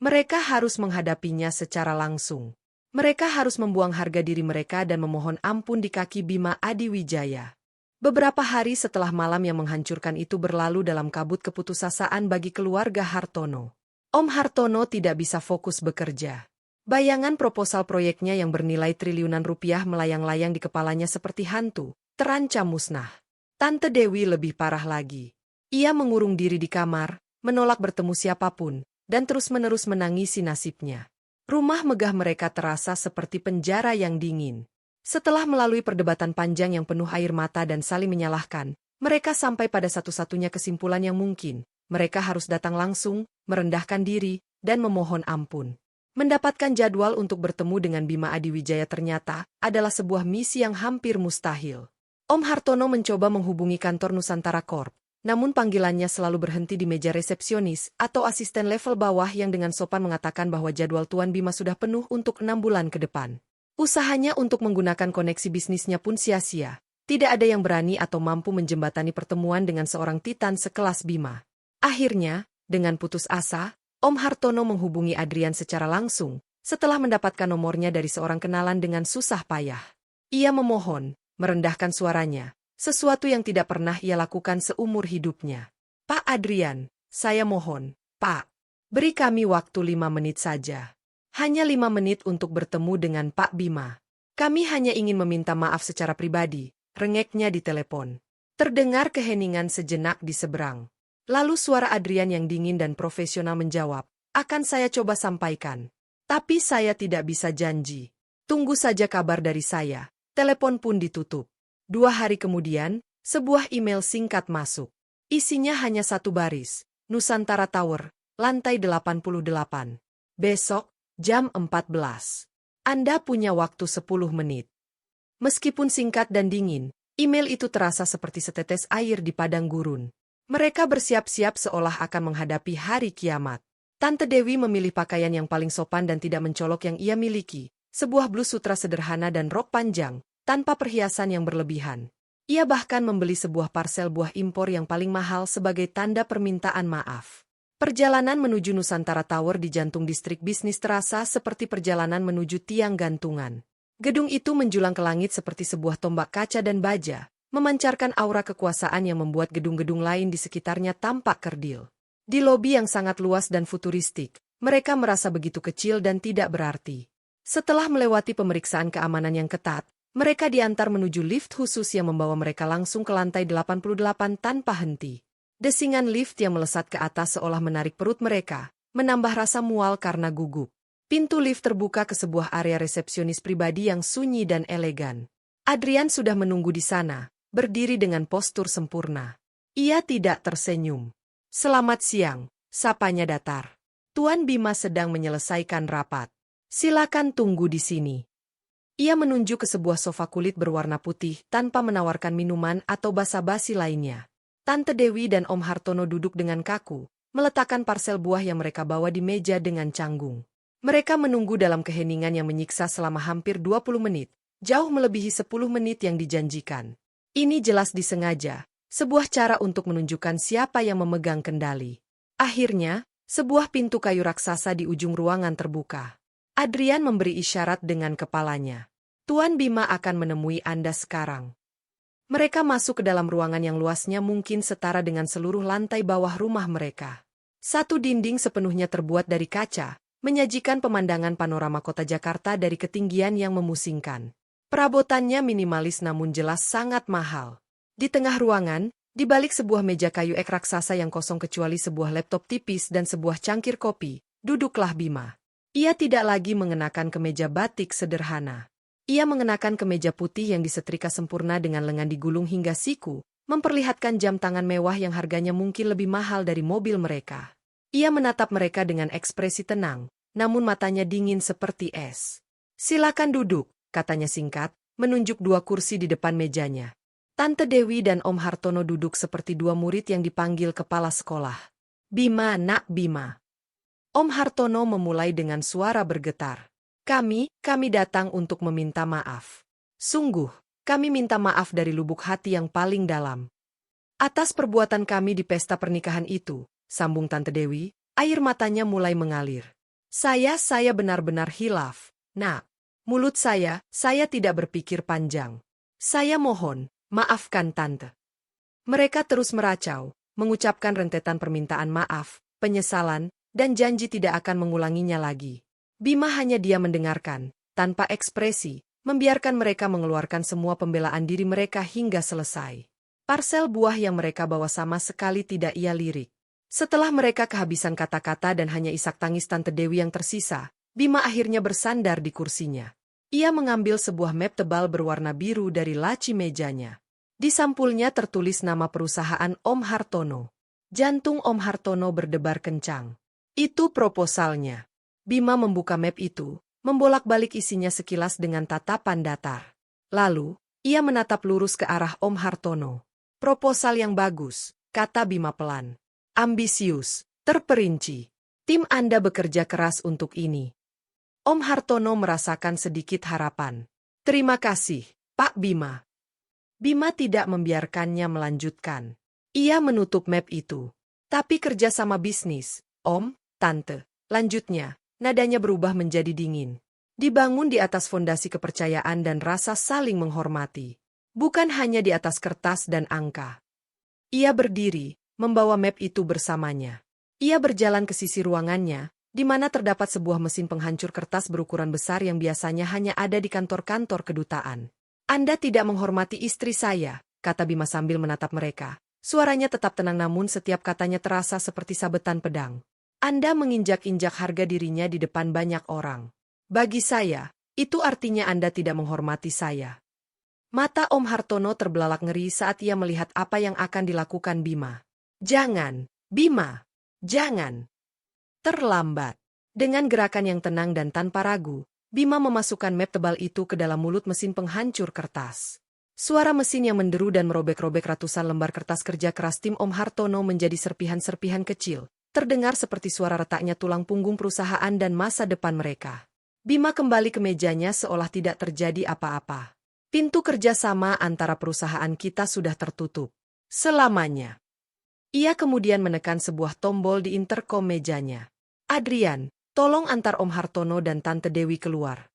Mereka harus menghadapinya secara langsung. Mereka harus membuang harga diri mereka dan memohon ampun di kaki Bima Adiwijaya. Beberapa hari setelah malam yang menghancurkan itu berlalu dalam kabut keputusasaan bagi keluarga Hartono. Om Hartono tidak bisa fokus bekerja. Bayangan proposal proyeknya yang bernilai triliunan rupiah melayang-layang di kepalanya seperti hantu, terancam musnah. Tante Dewi lebih parah lagi. Ia mengurung diri di kamar, menolak bertemu siapapun, dan terus-menerus menangisi nasibnya. Rumah megah mereka terasa seperti penjara yang dingin. Setelah melalui perdebatan panjang yang penuh air mata dan saling menyalahkan, mereka sampai pada satu-satunya kesimpulan yang mungkin. Mereka harus datang langsung, merendahkan diri, dan memohon ampun. Mendapatkan jadwal untuk bertemu dengan Bima Adiwijaya ternyata adalah sebuah misi yang hampir mustahil. Om Hartono mencoba menghubungi kantor Nusantara Corp, namun panggilannya selalu berhenti di meja resepsionis atau asisten level bawah yang dengan sopan mengatakan bahwa jadwal Tuan Bima sudah penuh untuk 6 bulan ke depan. Usahanya untuk menggunakan koneksi bisnisnya pun sia-sia. Tidak ada yang berani atau mampu menjembatani pertemuan dengan seorang titan sekelas Bima. Akhirnya, dengan putus asa, Om Hartono menghubungi Adrian secara langsung, setelah mendapatkan nomornya dari seorang kenalan dengan susah payah. Ia memohon, merendahkan suaranya, sesuatu yang tidak pernah ia lakukan seumur hidupnya. Pak Adrian, saya mohon, Pak. Beri kami waktu 5 menit saja. Hanya 5 menit untuk bertemu dengan Pak Bima. Kami hanya ingin meminta maaf secara pribadi, rengeknya di telepon. Terdengar keheningan sejenak di seberang. Lalu suara Adrian yang dingin dan profesional menjawab, akan saya coba sampaikan. Tapi saya tidak bisa janji. Tunggu saja kabar dari saya. Telepon pun ditutup. 2 hari kemudian, sebuah email singkat masuk. Isinya hanya satu baris, Nusantara Tower, lantai 88. Besok, jam 14. Anda punya waktu 10 menit. Meskipun singkat dan dingin, email itu terasa seperti setetes air di padang gurun. Mereka bersiap-siap seolah akan menghadapi hari kiamat. Tante Dewi memilih pakaian yang paling sopan dan tidak mencolok yang ia miliki, sebuah blus sutra sederhana dan rok panjang, tanpa perhiasan yang berlebihan. Ia bahkan membeli sebuah parsel buah impor yang paling mahal sebagai tanda permintaan maaf. Perjalanan menuju Nusantara Tower di jantung distrik bisnis terasa seperti perjalanan menuju tiang gantungan. Gedung itu menjulang ke langit seperti sebuah tombak kaca dan baja, memancarkan aura kekuasaan yang membuat gedung-gedung lain di sekitarnya tampak kerdil. Di lobi yang sangat luas dan futuristik, mereka merasa begitu kecil dan tidak berarti. Setelah melewati pemeriksaan keamanan yang ketat, mereka diantar menuju lift khusus yang membawa mereka langsung ke lantai 88 tanpa henti. Desingan lift yang melesat ke atas seolah menarik perut mereka, menambah rasa mual karena gugup. Pintu lift terbuka ke sebuah area resepsionis pribadi yang sunyi dan elegan. Adrian sudah menunggu di sana, berdiri dengan postur sempurna. Ia tidak tersenyum. Selamat siang, sapanya datar. Tuan Bima sedang menyelesaikan rapat. Silakan tunggu di sini. Ia menunjuk ke sebuah sofa kulit berwarna putih tanpa menawarkan minuman atau basa-basi lainnya. Tante Dewi dan Om Hartono duduk dengan kaku, meletakkan parsel buah yang mereka bawa di meja dengan canggung. Mereka menunggu dalam keheningan yang menyiksa selama hampir 20 menit, jauh melebihi 10 menit yang dijanjikan. Ini jelas disengaja, sebuah cara untuk menunjukkan siapa yang memegang kendali. Akhirnya, sebuah pintu kayu raksasa di ujung ruangan terbuka. Adrian memberi isyarat dengan kepalanya. Tuan Bima akan menemui Anda sekarang. Mereka masuk ke dalam ruangan yang luasnya mungkin setara dengan seluruh lantai bawah rumah mereka. Satu dinding sepenuhnya terbuat dari kaca, menyajikan pemandangan panorama kota Jakarta dari ketinggian yang memusingkan. Perabotannya minimalis namun jelas sangat mahal. Di tengah ruangan, di balik sebuah meja kayu ek raksasa yang kosong kecuali sebuah laptop tipis dan sebuah cangkir kopi, duduklah Bima. Ia tidak lagi mengenakan kemeja batik sederhana. Ia mengenakan kemeja putih yang disetrika sempurna dengan lengan digulung hingga siku, memperlihatkan jam tangan mewah yang harganya mungkin lebih mahal dari mobil mereka. Ia menatap mereka dengan ekspresi tenang, namun matanya dingin seperti es. Silakan duduk, katanya singkat, menunjuk 2 kursi di depan mejanya. Tante Dewi dan Om Hartono duduk seperti 2 murid yang dipanggil kepala sekolah. Bima, nak Bima. Om Hartono memulai dengan suara bergetar. Kami datang untuk meminta maaf. Sungguh, kami minta maaf dari lubuk hati yang paling dalam. Atas perbuatan kami di pesta pernikahan itu, sambung Tante Dewi, air matanya mulai mengalir. Saya benar-benar hilaf. Nak, mulut saya tidak berpikir panjang. Saya mohon, maafkan Tante. Mereka terus meracau, mengucapkan rentetan permintaan maaf, penyesalan, dan janji tidak akan mengulanginya lagi. Bima hanya diam mendengarkan, tanpa ekspresi, membiarkan mereka mengeluarkan semua pembelaan diri mereka hingga selesai. Parsel buah yang mereka bawa sama sekali tidak ia lirik. Setelah mereka kehabisan kata-kata dan hanya isak tangis Tante Dewi yang tersisa, Bima akhirnya bersandar di kursinya. Ia mengambil sebuah map tebal berwarna biru dari laci mejanya. Di sampulnya tertulis nama perusahaan Om Hartono. Jantung Om Hartono berdebar kencang. Itu proposalnya. Bima membuka map itu, membolak-balik isinya sekilas dengan tatapan datar. Lalu, ia menatap lurus ke arah Om Hartono. Proposal yang bagus, kata Bima pelan. Ambisius, terperinci. Tim Anda bekerja keras untuk ini. Om Hartono merasakan sedikit harapan. Terima kasih, Pak Bima. Bima tidak membiarkannya melanjutkan. Ia menutup map itu. Tapi kerjasama bisnis, Om, Tante. Lanjutnya, nadanya berubah menjadi dingin. Dibangun di atas fondasi kepercayaan dan rasa saling menghormati. Bukan hanya di atas kertas dan angka. Ia berdiri, membawa map itu bersamanya. Ia berjalan ke sisi ruangannya, di mana terdapat sebuah mesin penghancur kertas berukuran besar yang biasanya hanya ada di kantor-kantor kedutaan. Anda tidak menghormati istri saya, kata Bima sambil menatap mereka. Suaranya tetap tenang namun setiap katanya terasa seperti sabetan pedang. Anda menginjak-injak harga dirinya di depan banyak orang. Bagi saya, itu artinya Anda tidak menghormati saya. Mata Om Hartono terbelalak ngeri saat ia melihat apa yang akan dilakukan Bima. Jangan, Bima. Jangan. Terlambat. Dengan gerakan yang tenang dan tanpa ragu, Bima memasukkan map tebal itu ke dalam mulut mesin penghancur kertas. Suara mesin yang menderu dan merobek-robek ratusan lembar kertas kerja keras tim Om Hartono menjadi serpihan-serpihan kecil, terdengar seperti suara retaknya tulang punggung perusahaan dan masa depan mereka. Bima kembali ke mejanya seolah tidak terjadi apa-apa. Pintu kerjasama antara perusahaan kita sudah tertutup. Selamanya. Ia kemudian menekan sebuah tombol di intercom mejanya. Adrian, tolong antar Om Hartono dan Tante Dewi keluar.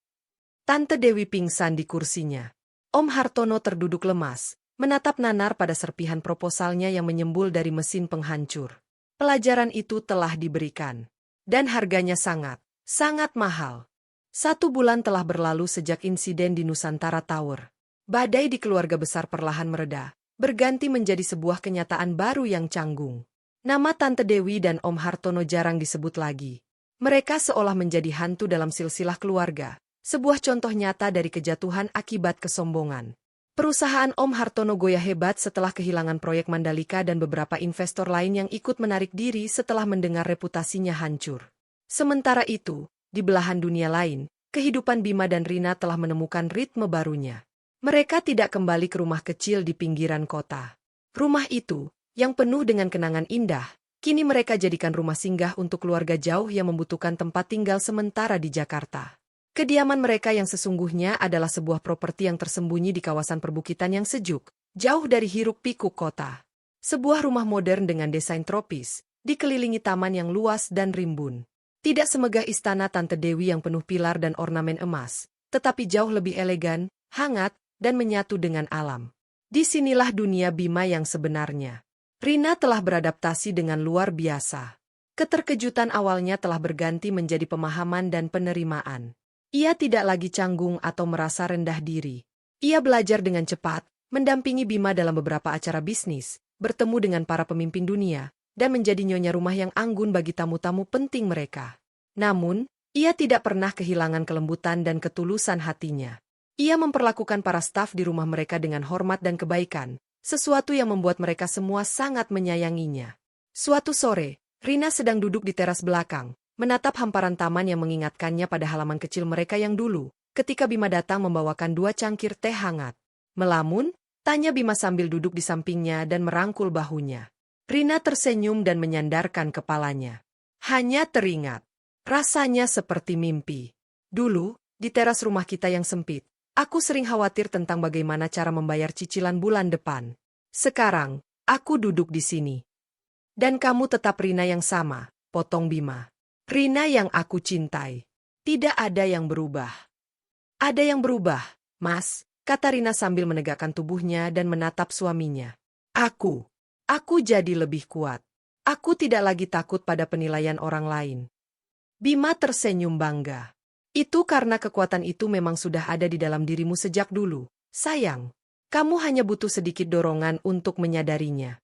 Tante Dewi pingsan di kursinya. Om Hartono terduduk lemas, menatap nanar pada serpihan proposalnya yang menyembul dari mesin penghancur. Pelajaran itu telah diberikan. Dan harganya sangat mahal. 1 bulan telah berlalu sejak insiden di Nusantara Tower. Badai di keluarga besar perlahan mereda, berganti menjadi sebuah kenyataan baru yang canggung. Nama Tante Dewi dan Om Hartono jarang disebut lagi. Mereka seolah menjadi hantu dalam silsilah keluarga, sebuah contoh nyata dari kejatuhan akibat kesombongan. Perusahaan Om Hartono goyah hebat setelah kehilangan proyek Mandalika dan beberapa investor lain yang ikut menarik diri setelah mendengar reputasinya hancur. Sementara itu, di belahan dunia lain, kehidupan Bima dan Rina telah menemukan ritme barunya. Mereka tidak kembali ke rumah kecil di pinggiran kota. Rumah itu, yang penuh dengan kenangan indah, kini mereka jadikan rumah singgah untuk keluarga jauh yang membutuhkan tempat tinggal sementara di Jakarta. Kediaman mereka yang sesungguhnya adalah sebuah properti yang tersembunyi di kawasan perbukitan yang sejuk, jauh dari hiruk-pikuk kota. Sebuah rumah modern dengan desain tropis, dikelilingi taman yang luas dan rimbun. Tidak semegah istana Tante Dewi yang penuh pilar dan ornamen emas, tetapi jauh lebih elegan, hangat, dan menyatu dengan alam. Disinilah dunia Bima yang sebenarnya. Rina telah beradaptasi dengan luar biasa. Keterkejutan awalnya telah berganti menjadi pemahaman dan penerimaan. Ia tidak lagi canggung atau merasa rendah diri. Ia belajar dengan cepat, mendampingi Bima dalam beberapa acara bisnis, bertemu dengan para pemimpin dunia, dan menjadi nyonya rumah yang anggun bagi tamu-tamu penting mereka. Namun, ia tidak pernah kehilangan kelembutan dan ketulusan hatinya. Ia memperlakukan para staf di rumah mereka dengan hormat dan kebaikan, sesuatu yang membuat mereka semua sangat menyayanginya. Suatu sore, Rina sedang duduk di teras belakang, menatap hamparan taman yang mengingatkannya pada halaman kecil mereka yang dulu, ketika Bima datang membawakan 2 cangkir teh hangat. Melamun, tanya Bima sambil duduk di sampingnya dan merangkul bahunya. Rina tersenyum dan menyandarkan kepalanya. Hanya teringat. Rasanya seperti mimpi. Dulu, di teras rumah kita yang sempit, aku sering khawatir tentang bagaimana cara membayar cicilan bulan depan. Sekarang, aku duduk di sini. Dan kamu tetap Rina yang sama, potong Bima. Rina yang aku cintai. Tidak ada yang berubah. Ada yang berubah, Mas, kata Rina sambil menegakkan tubuhnya dan menatap suaminya. Aku jadi lebih kuat. Aku tidak lagi takut pada penilaian orang lain. Bima tersenyum bangga. Itu karena kekuatan itu memang sudah ada di dalam dirimu sejak dulu. Sayang, kamu hanya butuh sedikit dorongan untuk menyadarinya.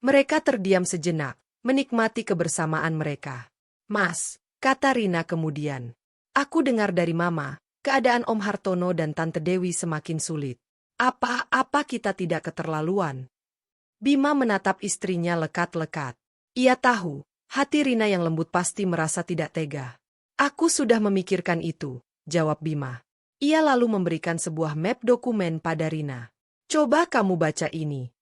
Mereka terdiam sejenak, menikmati kebersamaan mereka. Mas, kata Rina kemudian. Aku dengar dari Mama, keadaan Om Hartono dan Tante Dewi semakin sulit. Apa kita tidak keterlaluan? Bima menatap istrinya lekat-lekat. Ia tahu, hati Rina yang lembut pasti merasa tidak tega. Aku sudah memikirkan itu, jawab Bima. Ia lalu memberikan sebuah map dokumen pada Rina. Coba kamu baca ini.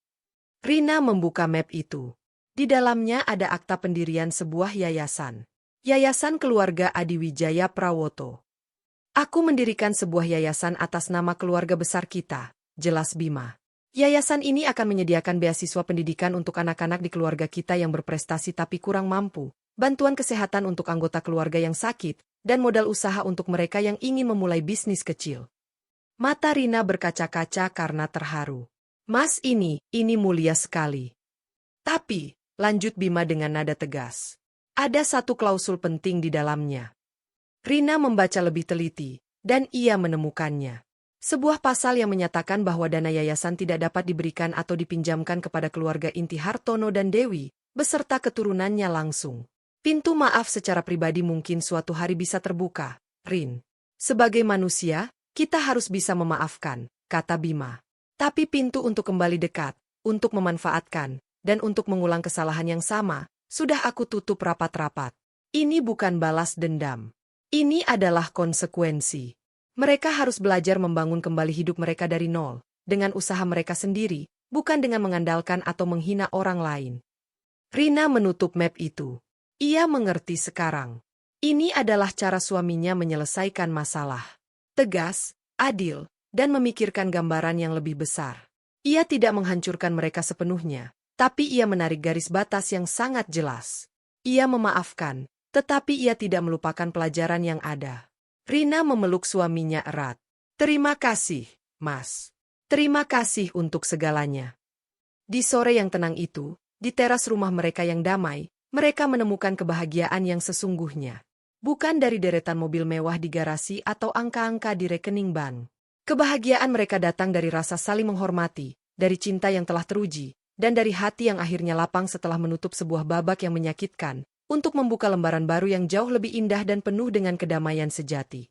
Rina membuka map itu. Di dalamnya ada akta pendirian sebuah yayasan. Yayasan Keluarga Adiwijaya Prawoto. Aku mendirikan sebuah yayasan atas nama keluarga besar kita, jelas Bima. Yayasan ini akan menyediakan beasiswa pendidikan untuk anak-anak di keluarga kita yang berprestasi tapi kurang mampu, bantuan kesehatan untuk anggota keluarga yang sakit, dan modal usaha untuk mereka yang ingin memulai bisnis kecil. Mata Rina berkaca-kaca karena terharu. Mas, ini mulia sekali. Tapi, lanjut Bima dengan nada tegas. Ada satu klausul penting di dalamnya. Rina membaca lebih teliti, dan ia menemukannya. Sebuah pasal yang menyatakan bahwa dana yayasan tidak dapat diberikan atau dipinjamkan kepada keluarga inti Hartono dan Dewi, beserta keturunannya langsung. Pintu maaf secara pribadi mungkin suatu hari bisa terbuka, Rin. Sebagai manusia, kita harus bisa memaafkan, kata Bima. Tapi pintu untuk kembali dekat, untuk memanfaatkan, dan untuk mengulang kesalahan yang sama, sudah aku tutup rapat-rapat. Ini bukan balas dendam. Ini adalah konsekuensi. Mereka harus belajar membangun kembali hidup mereka dari nol, dengan usaha mereka sendiri, bukan dengan mengandalkan atau menghina orang lain. Rina menutup map itu. Ia mengerti sekarang. Ini adalah cara suaminya menyelesaikan masalah. Tegas, adil, dan memikirkan gambaran yang lebih besar. Ia tidak menghancurkan mereka sepenuhnya, tapi ia menarik garis batas yang sangat jelas. Ia memaafkan, tetapi ia tidak melupakan pelajaran yang ada. Rina memeluk suaminya erat. Terima kasih, Mas. Terima kasih untuk segalanya. Di sore yang tenang itu, di teras rumah mereka yang damai, mereka menemukan kebahagiaan yang sesungguhnya. Bukan dari deretan mobil mewah di garasi atau angka-angka di rekening bank. Kebahagiaan mereka datang dari rasa saling menghormati, dari cinta yang telah teruji, dan dari hati yang akhirnya lapang setelah menutup sebuah babak yang menyakitkan, untuk membuka lembaran baru yang jauh lebih indah dan penuh dengan kedamaian sejati.